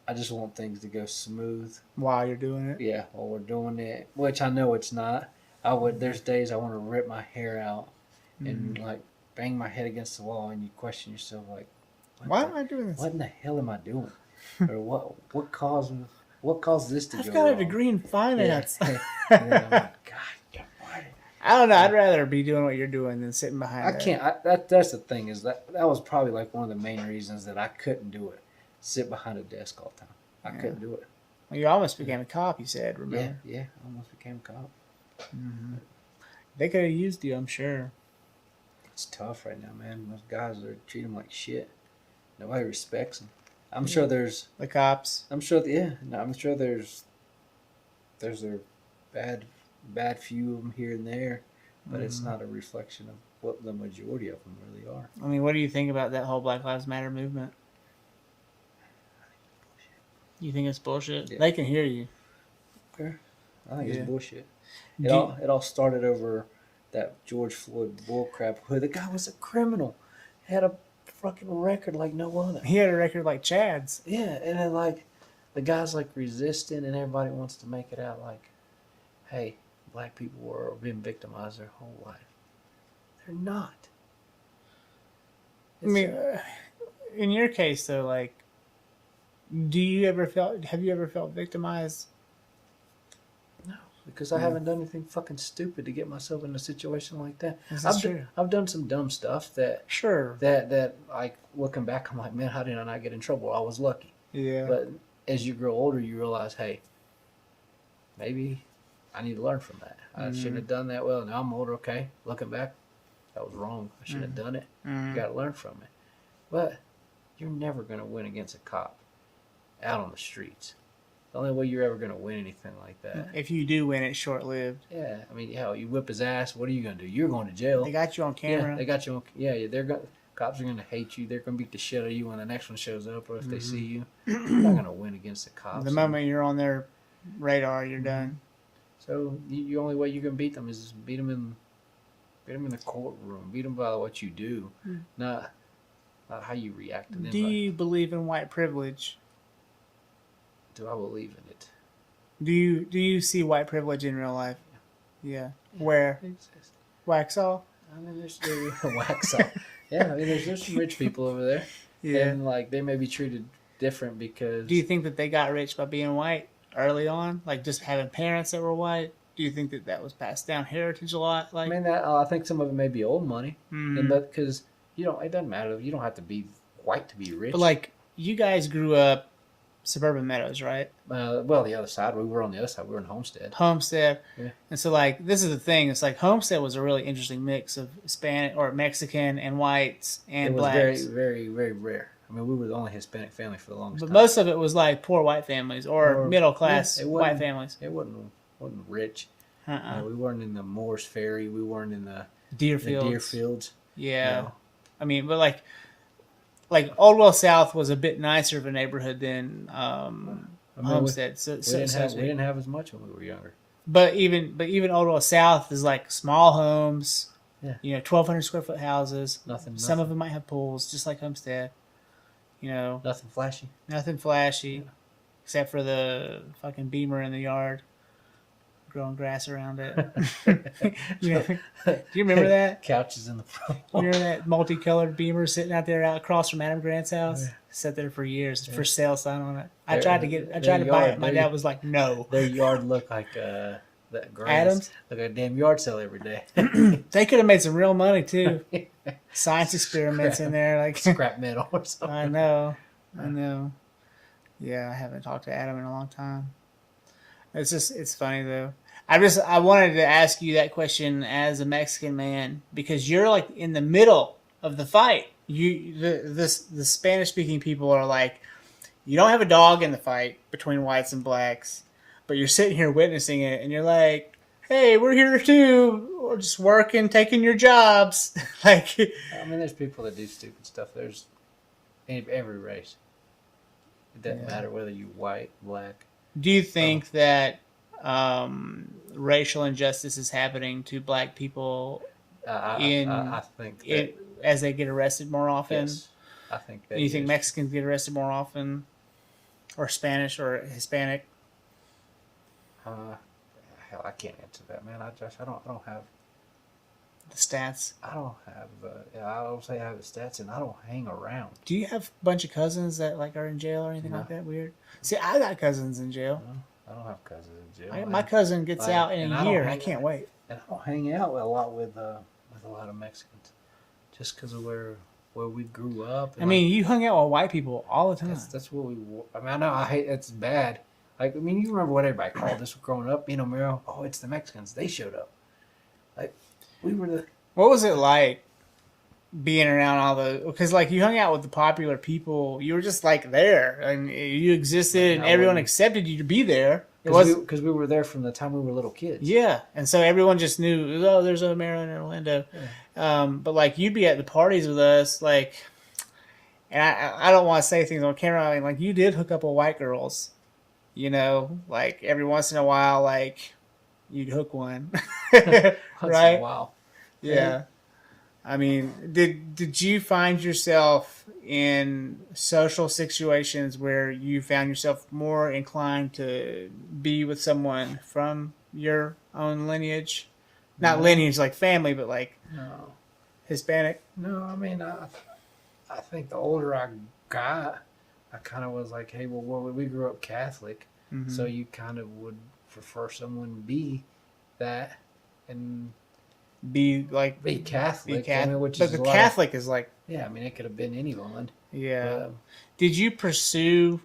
I just want things to go smooth. While you're doing it? Yeah, while we're doing it, which I know it's not. There's days I want to rip my hair out and like bang my head against the wall, and you question yourself like, why am I doing this? What in the hell am I doing? Or what caused this to go I've got wrong? a degree in finance. Yeah. And then I'm like, God, why? I don't know. I'd rather be doing what you're doing than sitting behind. I can't. That's the thing is that was probably like one of the main reasons that I couldn't do it. Sit behind a desk all the time. I couldn't do it. Well, you almost became a cop. You said, remember? Yeah. I almost became a cop. Mm-hmm. They could have used you, I'm sure. It's tough right now, man. Those guys treat them like shit. Nobody respects them. I'm sure there's the cops. I'm sure there's a bad few of them here and there, but it's not a reflection of what the majority of them really are. I mean, what do you think about that whole Black Lives Matter movement? You think it's bullshit? Yeah. They can hear you. Okay. I think it's bullshit. It all started over that George Floyd bullcrap. Who the guy was a criminal, had a fucking record like no other. He had a record like Chad's. Yeah, and then like the guy's like resisting, and everybody wants to make it out like, hey, black people were being victimized their whole life. They're not. I mean, in your case though, like, have you ever felt victimized? No. because I haven't done anything fucking stupid to get myself in a situation like that. That's true. I've done some dumb stuff that Sure. that like looking back, I'm like, man, how did I not get in trouble? I was lucky. Yeah. But as you grow older, you realize, hey, maybe I need to learn from that. I shouldn't have done that. Well, now I'm older. Okay, looking back, that was wrong. I shouldn't have done it. You got to learn from it. But you're never going to win against a cop out on the streets. The only way you're ever going to win anything like that. If you do win, it's short lived. Yeah, I mean, hell, you whip his ass. What are you going to do? You're going to jail. They got you on camera. Yeah, they got you on. Yeah, they're going. Cops are going to hate you. They're going to beat the shit out of you when the next one shows up, or if they see you. You're not going to win against the cops. The moment you're on their radar, you're done. So the only way you can beat them is beat them in the courtroom. Beat them by what you do, not how you react to them. Do you believe in white privilege? Do I believe in it? Do you see white privilege in real life? Yeah. Where? Waxhaw? I mean, there's Waxhaw. Yeah, I mean, there's some rich people over there. Yeah. And like they may be treated different because. Do you think that they got rich by being white early on, like just having parents that were white? Do you think that was passed down heritage a lot? Like, I mean, that I think some of it may be old money, Mhm. and because it doesn't matter. You don't have to be white to be rich. but like you guys grew up suburban Meadows, right? well, the other side. We were on the other side. We were in Homestead. Homestead. Yeah. And so like this is the thing. It's like Homestead was a really interesting mix of Hispanic or Mexican and whites and It was blacks. very, very, very rare. I mean, we were the only Hispanic family for the longest But time. most of it was like poor white families or middle class it white wasn't- families. It wasn't rich. We weren't in the Moores Ferry. We weren't in the Deerfields. Deerfields. Yeah. No. I mean, but like Oldwell South was a bit nicer of a neighborhood than Homestead. We didn't have as much when we were younger. But even Oldwell South is like small homes. Yeah. 1,200 square foot houses. Nothing. Some of them might have pools, just like Homestead. Nothing flashy. Nothing flashy, except for the fucking beamer in the yard, growing grass around it. Do you remember that? Couches in the front. You remember that multicolored beamer sitting out there out across from Adam Grant's house? Yeah. Sat there for years. For sale sign on it. I tried to buy it. My dad was like, "No." Their yard looked like that grass. Adams? Like a damn yard sale every day. They could have made some real money too. Science experiments in there, like scrap metal or something. I know. Yeah, I haven't talked to Adam in a long time. It's funny though. I wanted to ask you that question as a Mexican man because you're like in the middle of the fight. The Spanish speaking people are like, you don't have a dog in the fight between whites and blacks, but you're sitting here witnessing it, and you're like, hey, we're here too. We're just working, taking your jobs. Like, I mean, there's people that do stupid stuff. There's every race. It doesn't matter whether you're white, black. Do you think that racial injustice is happening to black people I think that, as they get arrested more often? Yes, I think that. Do you think Mexicans get arrested more often, or Spanish or Hispanic? Hell, I can't answer that, man. I don't have the stats. I don't have. I don't say I have the stats, and I don't hang around. Do you have a bunch of cousins that like are in jail or anything like that? Weird. See, I got cousins in jail. No, I don't have cousins in jail. My cousin gets out in a year. I can't wait. And I don't hang out a lot with a lot of Mexicans, just because of where we grew up. I mean, you hung out with white people all the time. That's what we. I mean, I know I hate. It's bad. Like, I mean, you remember what everybody called us growing up? Miro. Oh, it's the Mexicans. They showed up. Like, we were the. What was it like being around all the? Because like you hung out with the popular people, you were just like there, and you existed, and everyone accepted you to be there. Because we were there from the time we were little kids. Yeah, and so everyone just knew. Oh, there's a Maryland and Orlando. Yeah. But like you'd be at the parties with us, like, and I don't want to say things on camera. I mean, like you did hook up with white girls. Like every once in a while, like you'd hook one, right? Once in a while. Yeah. I mean, did you find yourself in social situations where you found yourself more inclined to be with someone from your own lineage? Not lineage like family, but like Hispanic? No, I mean, I think the older I got, I kind of was like, hey, well, we grew up Catholic, so you kind of would prefer someone to be that and Be like be Catholic. be Catholic, I mean, which but is the a lot Catholic is like yeah, I mean, it could have been anyone. yeah. But, Did you pursue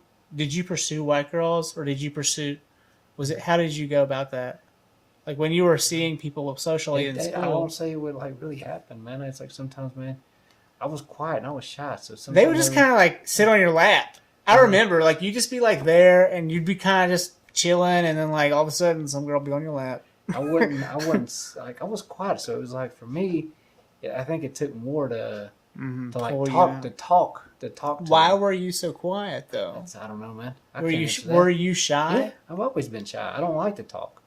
white girls, or did you pursue? Was it how did you go about that? Like when you were seeing people socially in I school, won't say it would like really happen, man. It's like sometimes, man, I was quiet and I was shy, so they sometimes would just kind of like sit on your lap. I remember like you'd just be like there, and you'd be kind of just chilling, and then like all of a sudden some girl would be on your lap. I wouldn't like I was quiet, so it was like for me, yeah, I think it took more to like Pull you talk out. to talk to. Why them. were you so quiet though? I don't know, man. I Were can't you answer that. were you shy? Yeah, I've always been shy. I don't like to talk.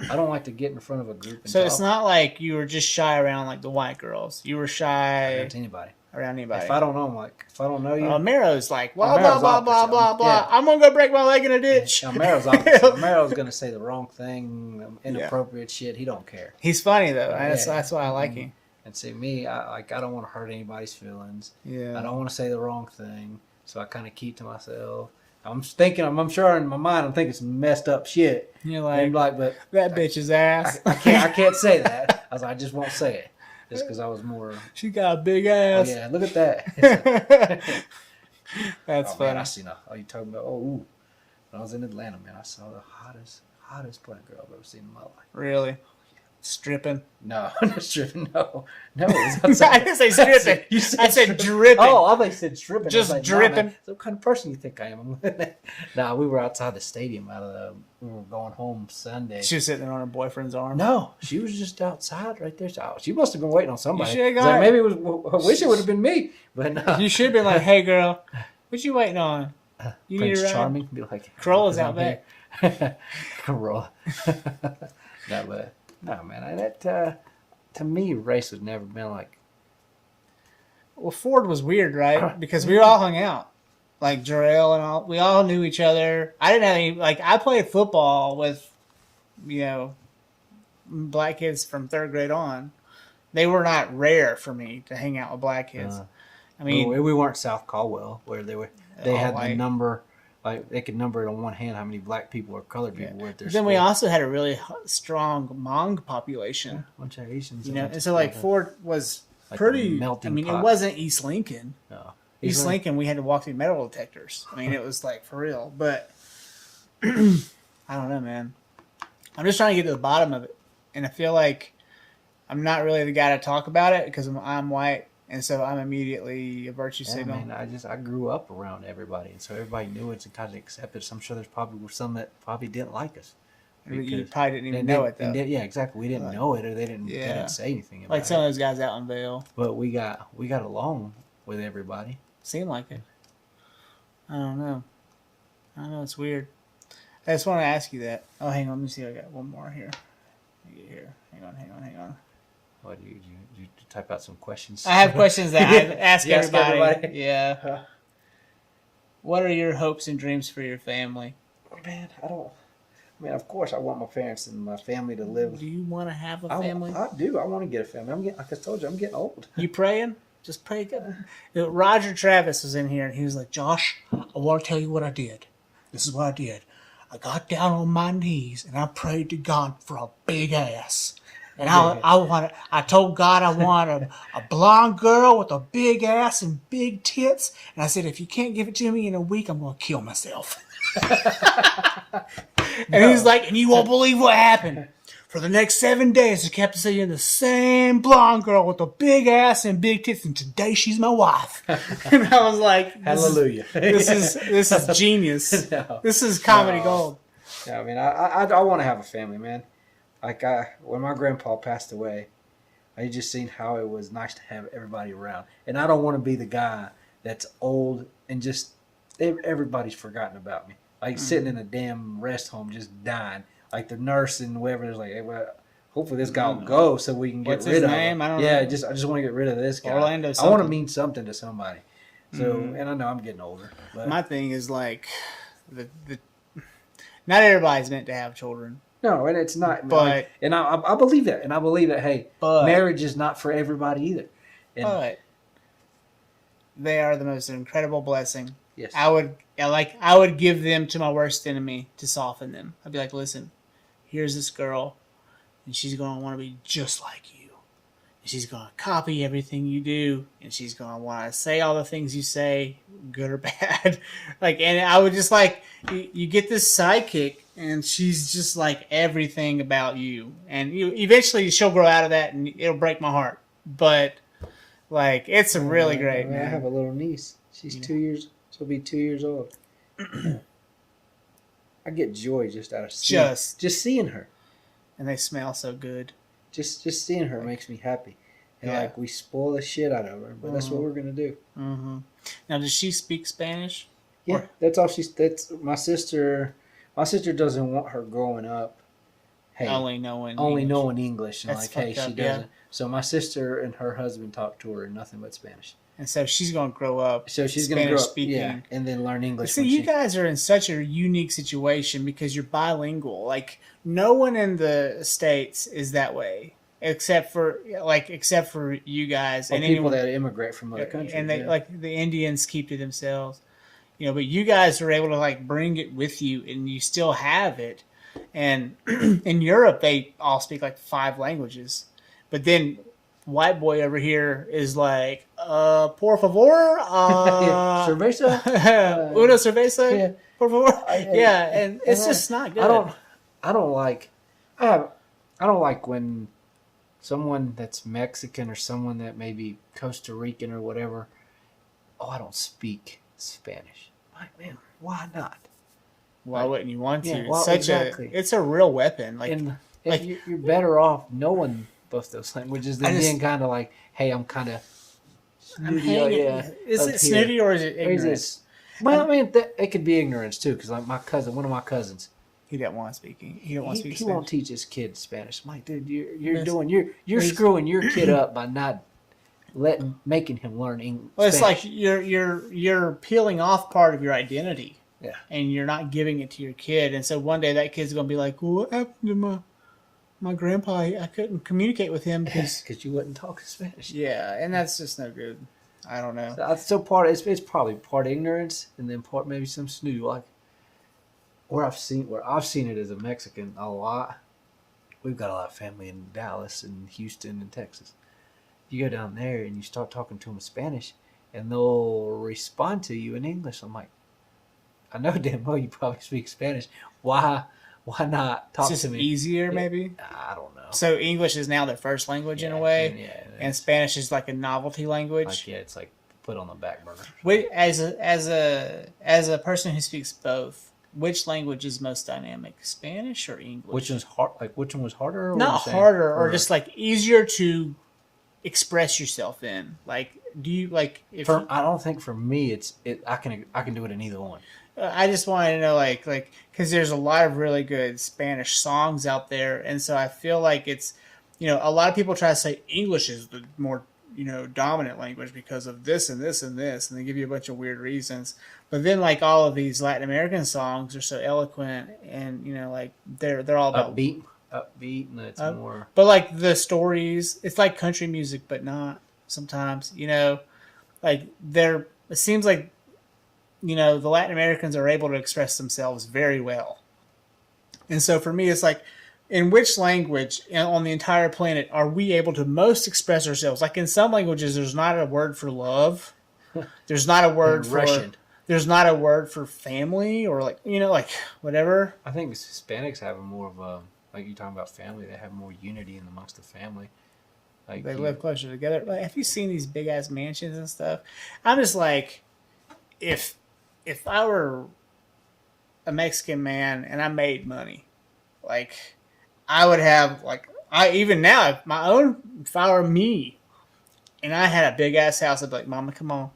I don't like to get in front of a group and So talk. it's not like you were just shy around like the white girls. You were shy to anybody. around anybody. If I don't know, I'm like, if I don't know you, Mero's like blah Mero's blah blah opposite. blah blah. Yeah. I'm gonna go break my leg in a ditch. now Mero's opposite. Mero's gonna say the wrong thing, inappropriate shit. He don't care. He's funny though. Yeah. That's why I like him. And see me, I don't want to hurt anybody's feelings. Yeah. I don't want to say the wrong thing, so I kind of keep to myself. I'm thinking, I'm sure in my mind, I'm thinking some messed up shit. You're And like but that bitch's ass. I can't say that. I was like, I just won't say it, just because I was more. She got a big Oh ass. yeah, look at that. That's Oh funny. man, I seen a. Oh, you talking about? Oh, ooh. When I was in Atlanta, man, I saw the hottest black girl I've ever seen in my life. Really? Stripping? No, not stripping. No, it was I outside. didn't say stripping. You I said dripping. Oh, I thought you said stripping. Just I was like, dripping. Nah, man, what kind of person you think I am? Nah, we were outside the stadium. We were going home Sunday. She was sitting there on her boyfriend's arm. No, she was just outside right there. So she must have been waiting on somebody. You should've I was like, got maybe it was. I wish it would have been me, but no. You should have been like, hey girl, what you waiting on? You need Prince a ride? Charming. Be like, Corolla's I'm out back. here. Corolla. No, man. That to me, race has never been like. Well, Ford was weird, right? Because we all hung out. Like Jarrell and all. We all knew each other. I didn't have any. Like, I played football with, black kids from 3rd grade on. They were not rare for me to hang out with black kids. I mean, we weren't South Caldwell where they had white. the number. Like they could number it on one hand how many black people or colored people were at their then school. we also had a really strong Hmong population. A bunch of Asians. And so like Ford was Like pretty. a melting I mean, pot. it wasn't East Lincoln. No. East Lincoln, we had to walk through metal detectors. I mean, it was like for real. But I don't know, man. I'm just trying to get to the bottom of it, and I feel like I'm not really the guy to talk about it because I'm white, and so I'm immediately a virtue signal. Man, I grew up around everybody, and so everybody knew it and kind of accepted it. So I'm sure there's probably some that probably didn't like us. You probably didn't even They know it though. yeah, exactly. We didn't know it, or they didn't say anything about Like some it. of those guys out in Vail. But we got along with everybody. Seemed like it. I don't know. It's weird. I just want to ask you that. Oh, hang on. Let me see. I got one more here. Let me get here. Hang on. What do you type out some questions? I have questions that I ask You ask everybody. everybody? Yeah. What are your hopes and dreams for your family? Man, of course, I want my parents and my family to live. Do you want to have a family? I do. I want to get a family. Like I told you, I'm getting old. You praying? Just pray. Roger Travis was in here, and he was like, Josh, I want to tell you what I did. This is what I did. I got down on my knees, and I prayed to God for a big ass. And I told God I want a blonde girl with a big ass and big tits. And I said, if you can't give it to me in a week, I'm going to kill myself. And he's like, and you won't believe what happened. For the next 7 days, I kept seeing the same blonde girl with a big ass and big tits, and today she's my wife. And I was like, Hallelujah. This is genius. No. This is comedy gold. Yeah, I mean, I want to have a family, man. Like when my grandpa passed away, I just seen how it was nice to have everybody around, and I don't want to be the guy that's old and just everybody's forgotten about me, like sitting in a damn rest home just dying. Like the nurse and whoever is like, hey, well, hopefully this guy will go so we can get What's rid his of name? him. I don't know. I just want to get rid of this guy. Orlando I want to something. mean something to somebody. So, and I know I'm getting older. But My thing is like, not everybody's meant to have children. no, and it's not. But- like, and I believe that, and I believe that. Hey, But- marriage is not for everybody either. And But they are the most incredible blessing. yes, I would give them to my worst enemy to soften them. I'd be like, listen, here's this girl, and she's going to want to be just like you. And she's going to copy everything you do, and she's going to want to say all the things you say, good or bad. Like, and I would just like, you get this sidekick, and she's just like everything about you. And eventually she'll grow out of that, and it'll break my heart. But, like, it's really great, man. I have a little niece. She's 2 years. She'll be 2 years old. I get joy just out of seeing her. And they smell so good. Just seeing her makes me happy. And like we spoil the shit out of her, but that's what we're gonna do. Mm-hmm. Now, does she speak Spanish? Yeah, that's all that's my sister. My sister doesn't want her growing up. Hey, only knowing English, and that's like, hey, up, she doesn't. So my sister and her husband talk to her in nothing but Spanish. And so she's going to grow up. So she's going to grow up, and then learn English. See, you guys are in such a unique situation because you're bilingual. Like, no one in the States is that way, except for you guys and people that immigrate from other countries. And they like the Indians keep to themselves, But you guys are able to like bring it with you, and you still have it. And in Europe, they all speak like 5 languages, but then white boy over here is like, por favor, cerveza, una cerveza, por favor. And it's just not good. I don't like when someone that's Mexican or someone that may be Costa Rican or whatever. Oh, I don't speak Spanish. Like, man, why not? Why wouldn't you want to? Yeah, It's a real weapon. Like you're better off knowing both those languages than being kind of like, hey, I'm kind of snooty. Is it snooty or is it ignorant? Well, I mean, it could be ignorance too, because like one of my cousins, he doesn't want to speak. He Spanish. Won't teach his kid Spanish. I'm like, dude, you're screwing your kid up by not making him learn English. Well, it's like you're peeling off part of your identity. Yeah. And you're not giving it to your kid. And so one day that kid's going to be like, well, what happened to my grandpa? I couldn't communicate with him because you wouldn't talk Spanish. Yeah, and that's just no good. I don't know. So it's probably part ignorance and then part maybe some snooty. Like where I've seen it as a Mexican a lot. We've got a lot of family in Dallas and Houston and Texas. You go down there and you start talking to them in Spanish, and they'll respond to you in English. I'm like, I know damn well you probably speak Spanish. Why not talk to me? It's easier, maybe? I don't know. So English is now their first language in a way, and Spanish is like a novelty language. Like, it's like put on the back burner. Wait, as a person who speaks both, which language is most dynamic, Spanish or English? Which one's hard? Like which one was harder? Or not harder, or just like easier to express yourself in. Like, do you like? I don't think for me I can do it in either one. I just wanted to know, like, because there's a lot of really good Spanish songs out there, and so I feel like it's, a lot of people try to say English is the more, dominant language because of this and this and this, and they give you a bunch of weird reasons. But then, like, all of these Latin American songs are so eloquent, and like they're all about upbeat, and it's more. But like the stories, it's like country music, but not sometimes. Like it seems like. The Latin Americans are able to express themselves very well. And so for me, it's like, in which language on the entire planet are we able to most express ourselves? Like in some languages, there's not a word for love. There's not a word for Russian. There's not a word for family or like whatever. I think Hispanics have more of a, like you're talking about family, they have more unity in amongst the family. Like they live closer together. Like, have you seen these big ass mansions and stuff? I'm just like, if I were a Mexican man and I made money, like I would have if I were me and I had a big ass house, I'd be like, Mama, come on.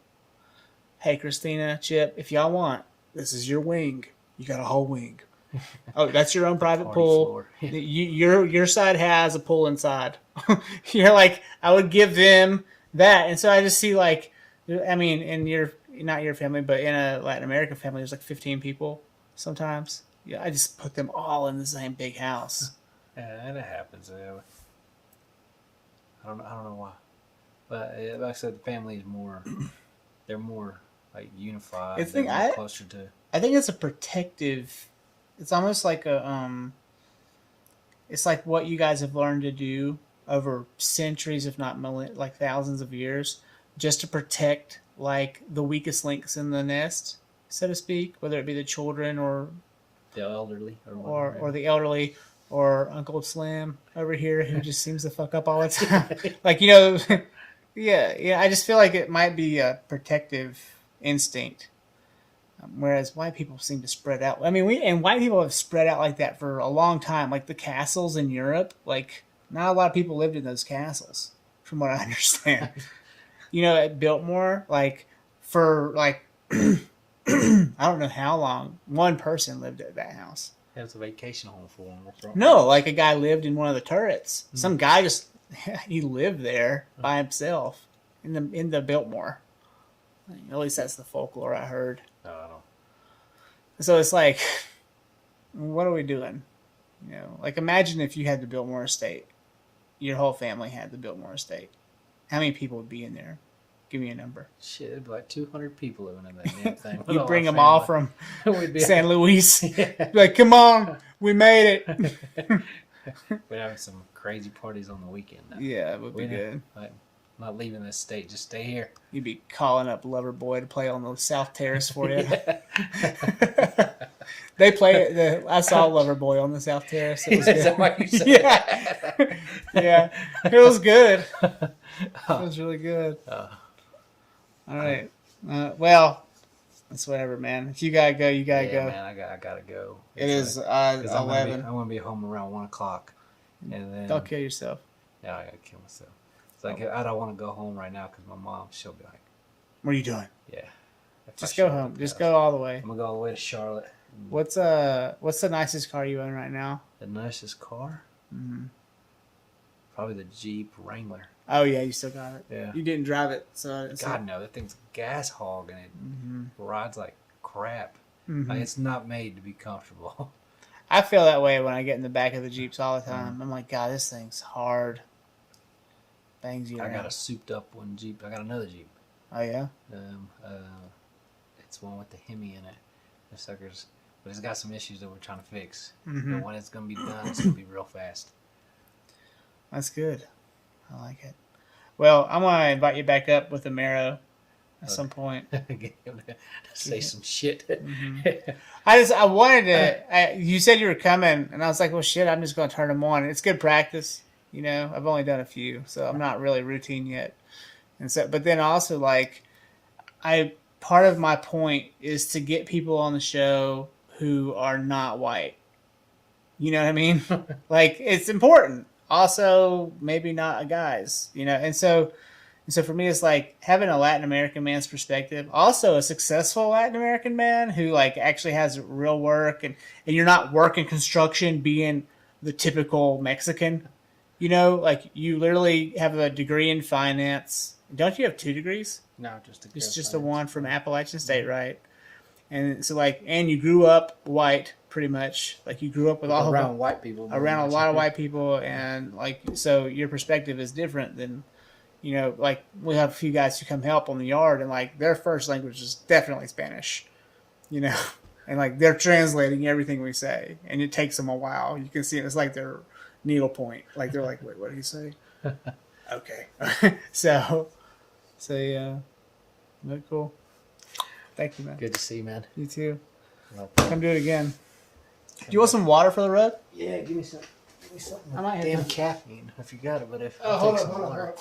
Hey, Christina, Chip, if y'all want, this is your wing. You got a whole wing. Oh, that's your own private pool. Your side has a pool inside. Like, I would give them that. And so I just see like, not your family, but in a Latin American family, there's like 15 people sometimes. Yeah, I just put them all in the same big house. Yeah, and it happens. I don't know why, but like I said, the family is more. They're more like unified. Closer to. I think it's a protective. It's almost like a it's like what you guys have learned to do over centuries, if not like thousands of years, just to protect like the weakest links in the nest, so to speak, whether it be the children or The elderly or the elderly or Uncle Slim over here who just seems to fuck up all the time. Like, yeah. I just feel like it might be a protective instinct, whereas white people seem to spread out. I mean, white people have spread out like that for a long time. Like the castles in Europe, like not a lot of people lived in those castles, from what I understand. At Biltmore, like for like I don't know how long, one person lived at that house. It was a vacation home for them. No, like a guy lived in one of the turrets. Mm-hmm. Some guy he lived there by himself in the Biltmore. At least that's the folklore I heard. I don't know. So it's like, what are we doing? Like imagine if you had the Biltmore estate, your whole family had the Biltmore estate. How many people would be in there? Give me a number. Shit, it'd be like 200 people living in that damn thing. You bring them all from We'd San Luis. Yeah. Like, come on, we made it. We'd have some crazy parties on the weekend. Now. Yeah, it would be good. Like, not leaving this state, just stay here. You'd be calling up Loverboy to play on the South Terrace for you. They play I saw Loverboy on the South Terrace. It was Is that why you said that? Yeah, it was good. It was really good. All right. Well, it's whatever, man. If you gotta go, you gotta go. Man, I gotta go. It is 11. I'm gonna be home around 1 o'clock, and then don't kill yourself. Yeah, I gotta kill myself. It's like I don't want to go home right now because my mom, she'll be like, "What are you doing?" Yeah. Just go home. Just go all the way. I'm gonna go all the way to Charlotte. What's the nicest car you own right now? The nicest car? Mm-hmm. Probably the Jeep Wrangler. Oh yeah, you still got it. Yeah. You didn't drive it, so God no, that thing's a gas hog and it rides like crap. Mm-hmm. Like it's not made to be comfortable. I feel that way when I get in the back of the Jeeps all the time. I'm like, God, this thing's hard. Bangs you. I got a souped up one Jeep. I got another Jeep. Oh yeah. It's one with the Hemi in it. The suckers, but it's got some issues that we're trying to fix. Mm-hmm. But when it's gonna be done, it's gonna be real fast. That's good. I like it. Well, I'm gonna invite you back up with the Marrow at some point. Get him to say some shit. Mm-hmm. I wanted to. You said you were coming, and I was like, well, shit. I'm just gonna turn them on. It's good practice. I've only done a few, so I'm not really routine yet. And so, but then also like, part of my point is to get people on the show who are not white. You know what I mean? Like it's important. Also, maybe not a guy's, and so for me, it's like having a Latin American man's perspective. Also, a successful Latin American man who like actually has real work, and you're not working construction being the typical Mexican. Like you literally have a degree in finance. Don't you have 2 degrees? No, just a It's just a one from Appalachian State, right? And so like, and you grew up white. Pretty much, like you grew up with all around white people, around a lot of white people, and like so your perspective is different than, like we have a few guys who come help on the yard, and like their first language is definitely Spanish, and like they're translating everything we say, and it takes them a while. You can see it. It's like their needlepoint. Like they're like, wait, what did he say? Okay, so yeah, very cool. Thank you, man. Good to see you, man. You too. Come do it again. Do you want some water for the road? Yeah, give me some. I might have damn caffeine if you got it, but if hold on.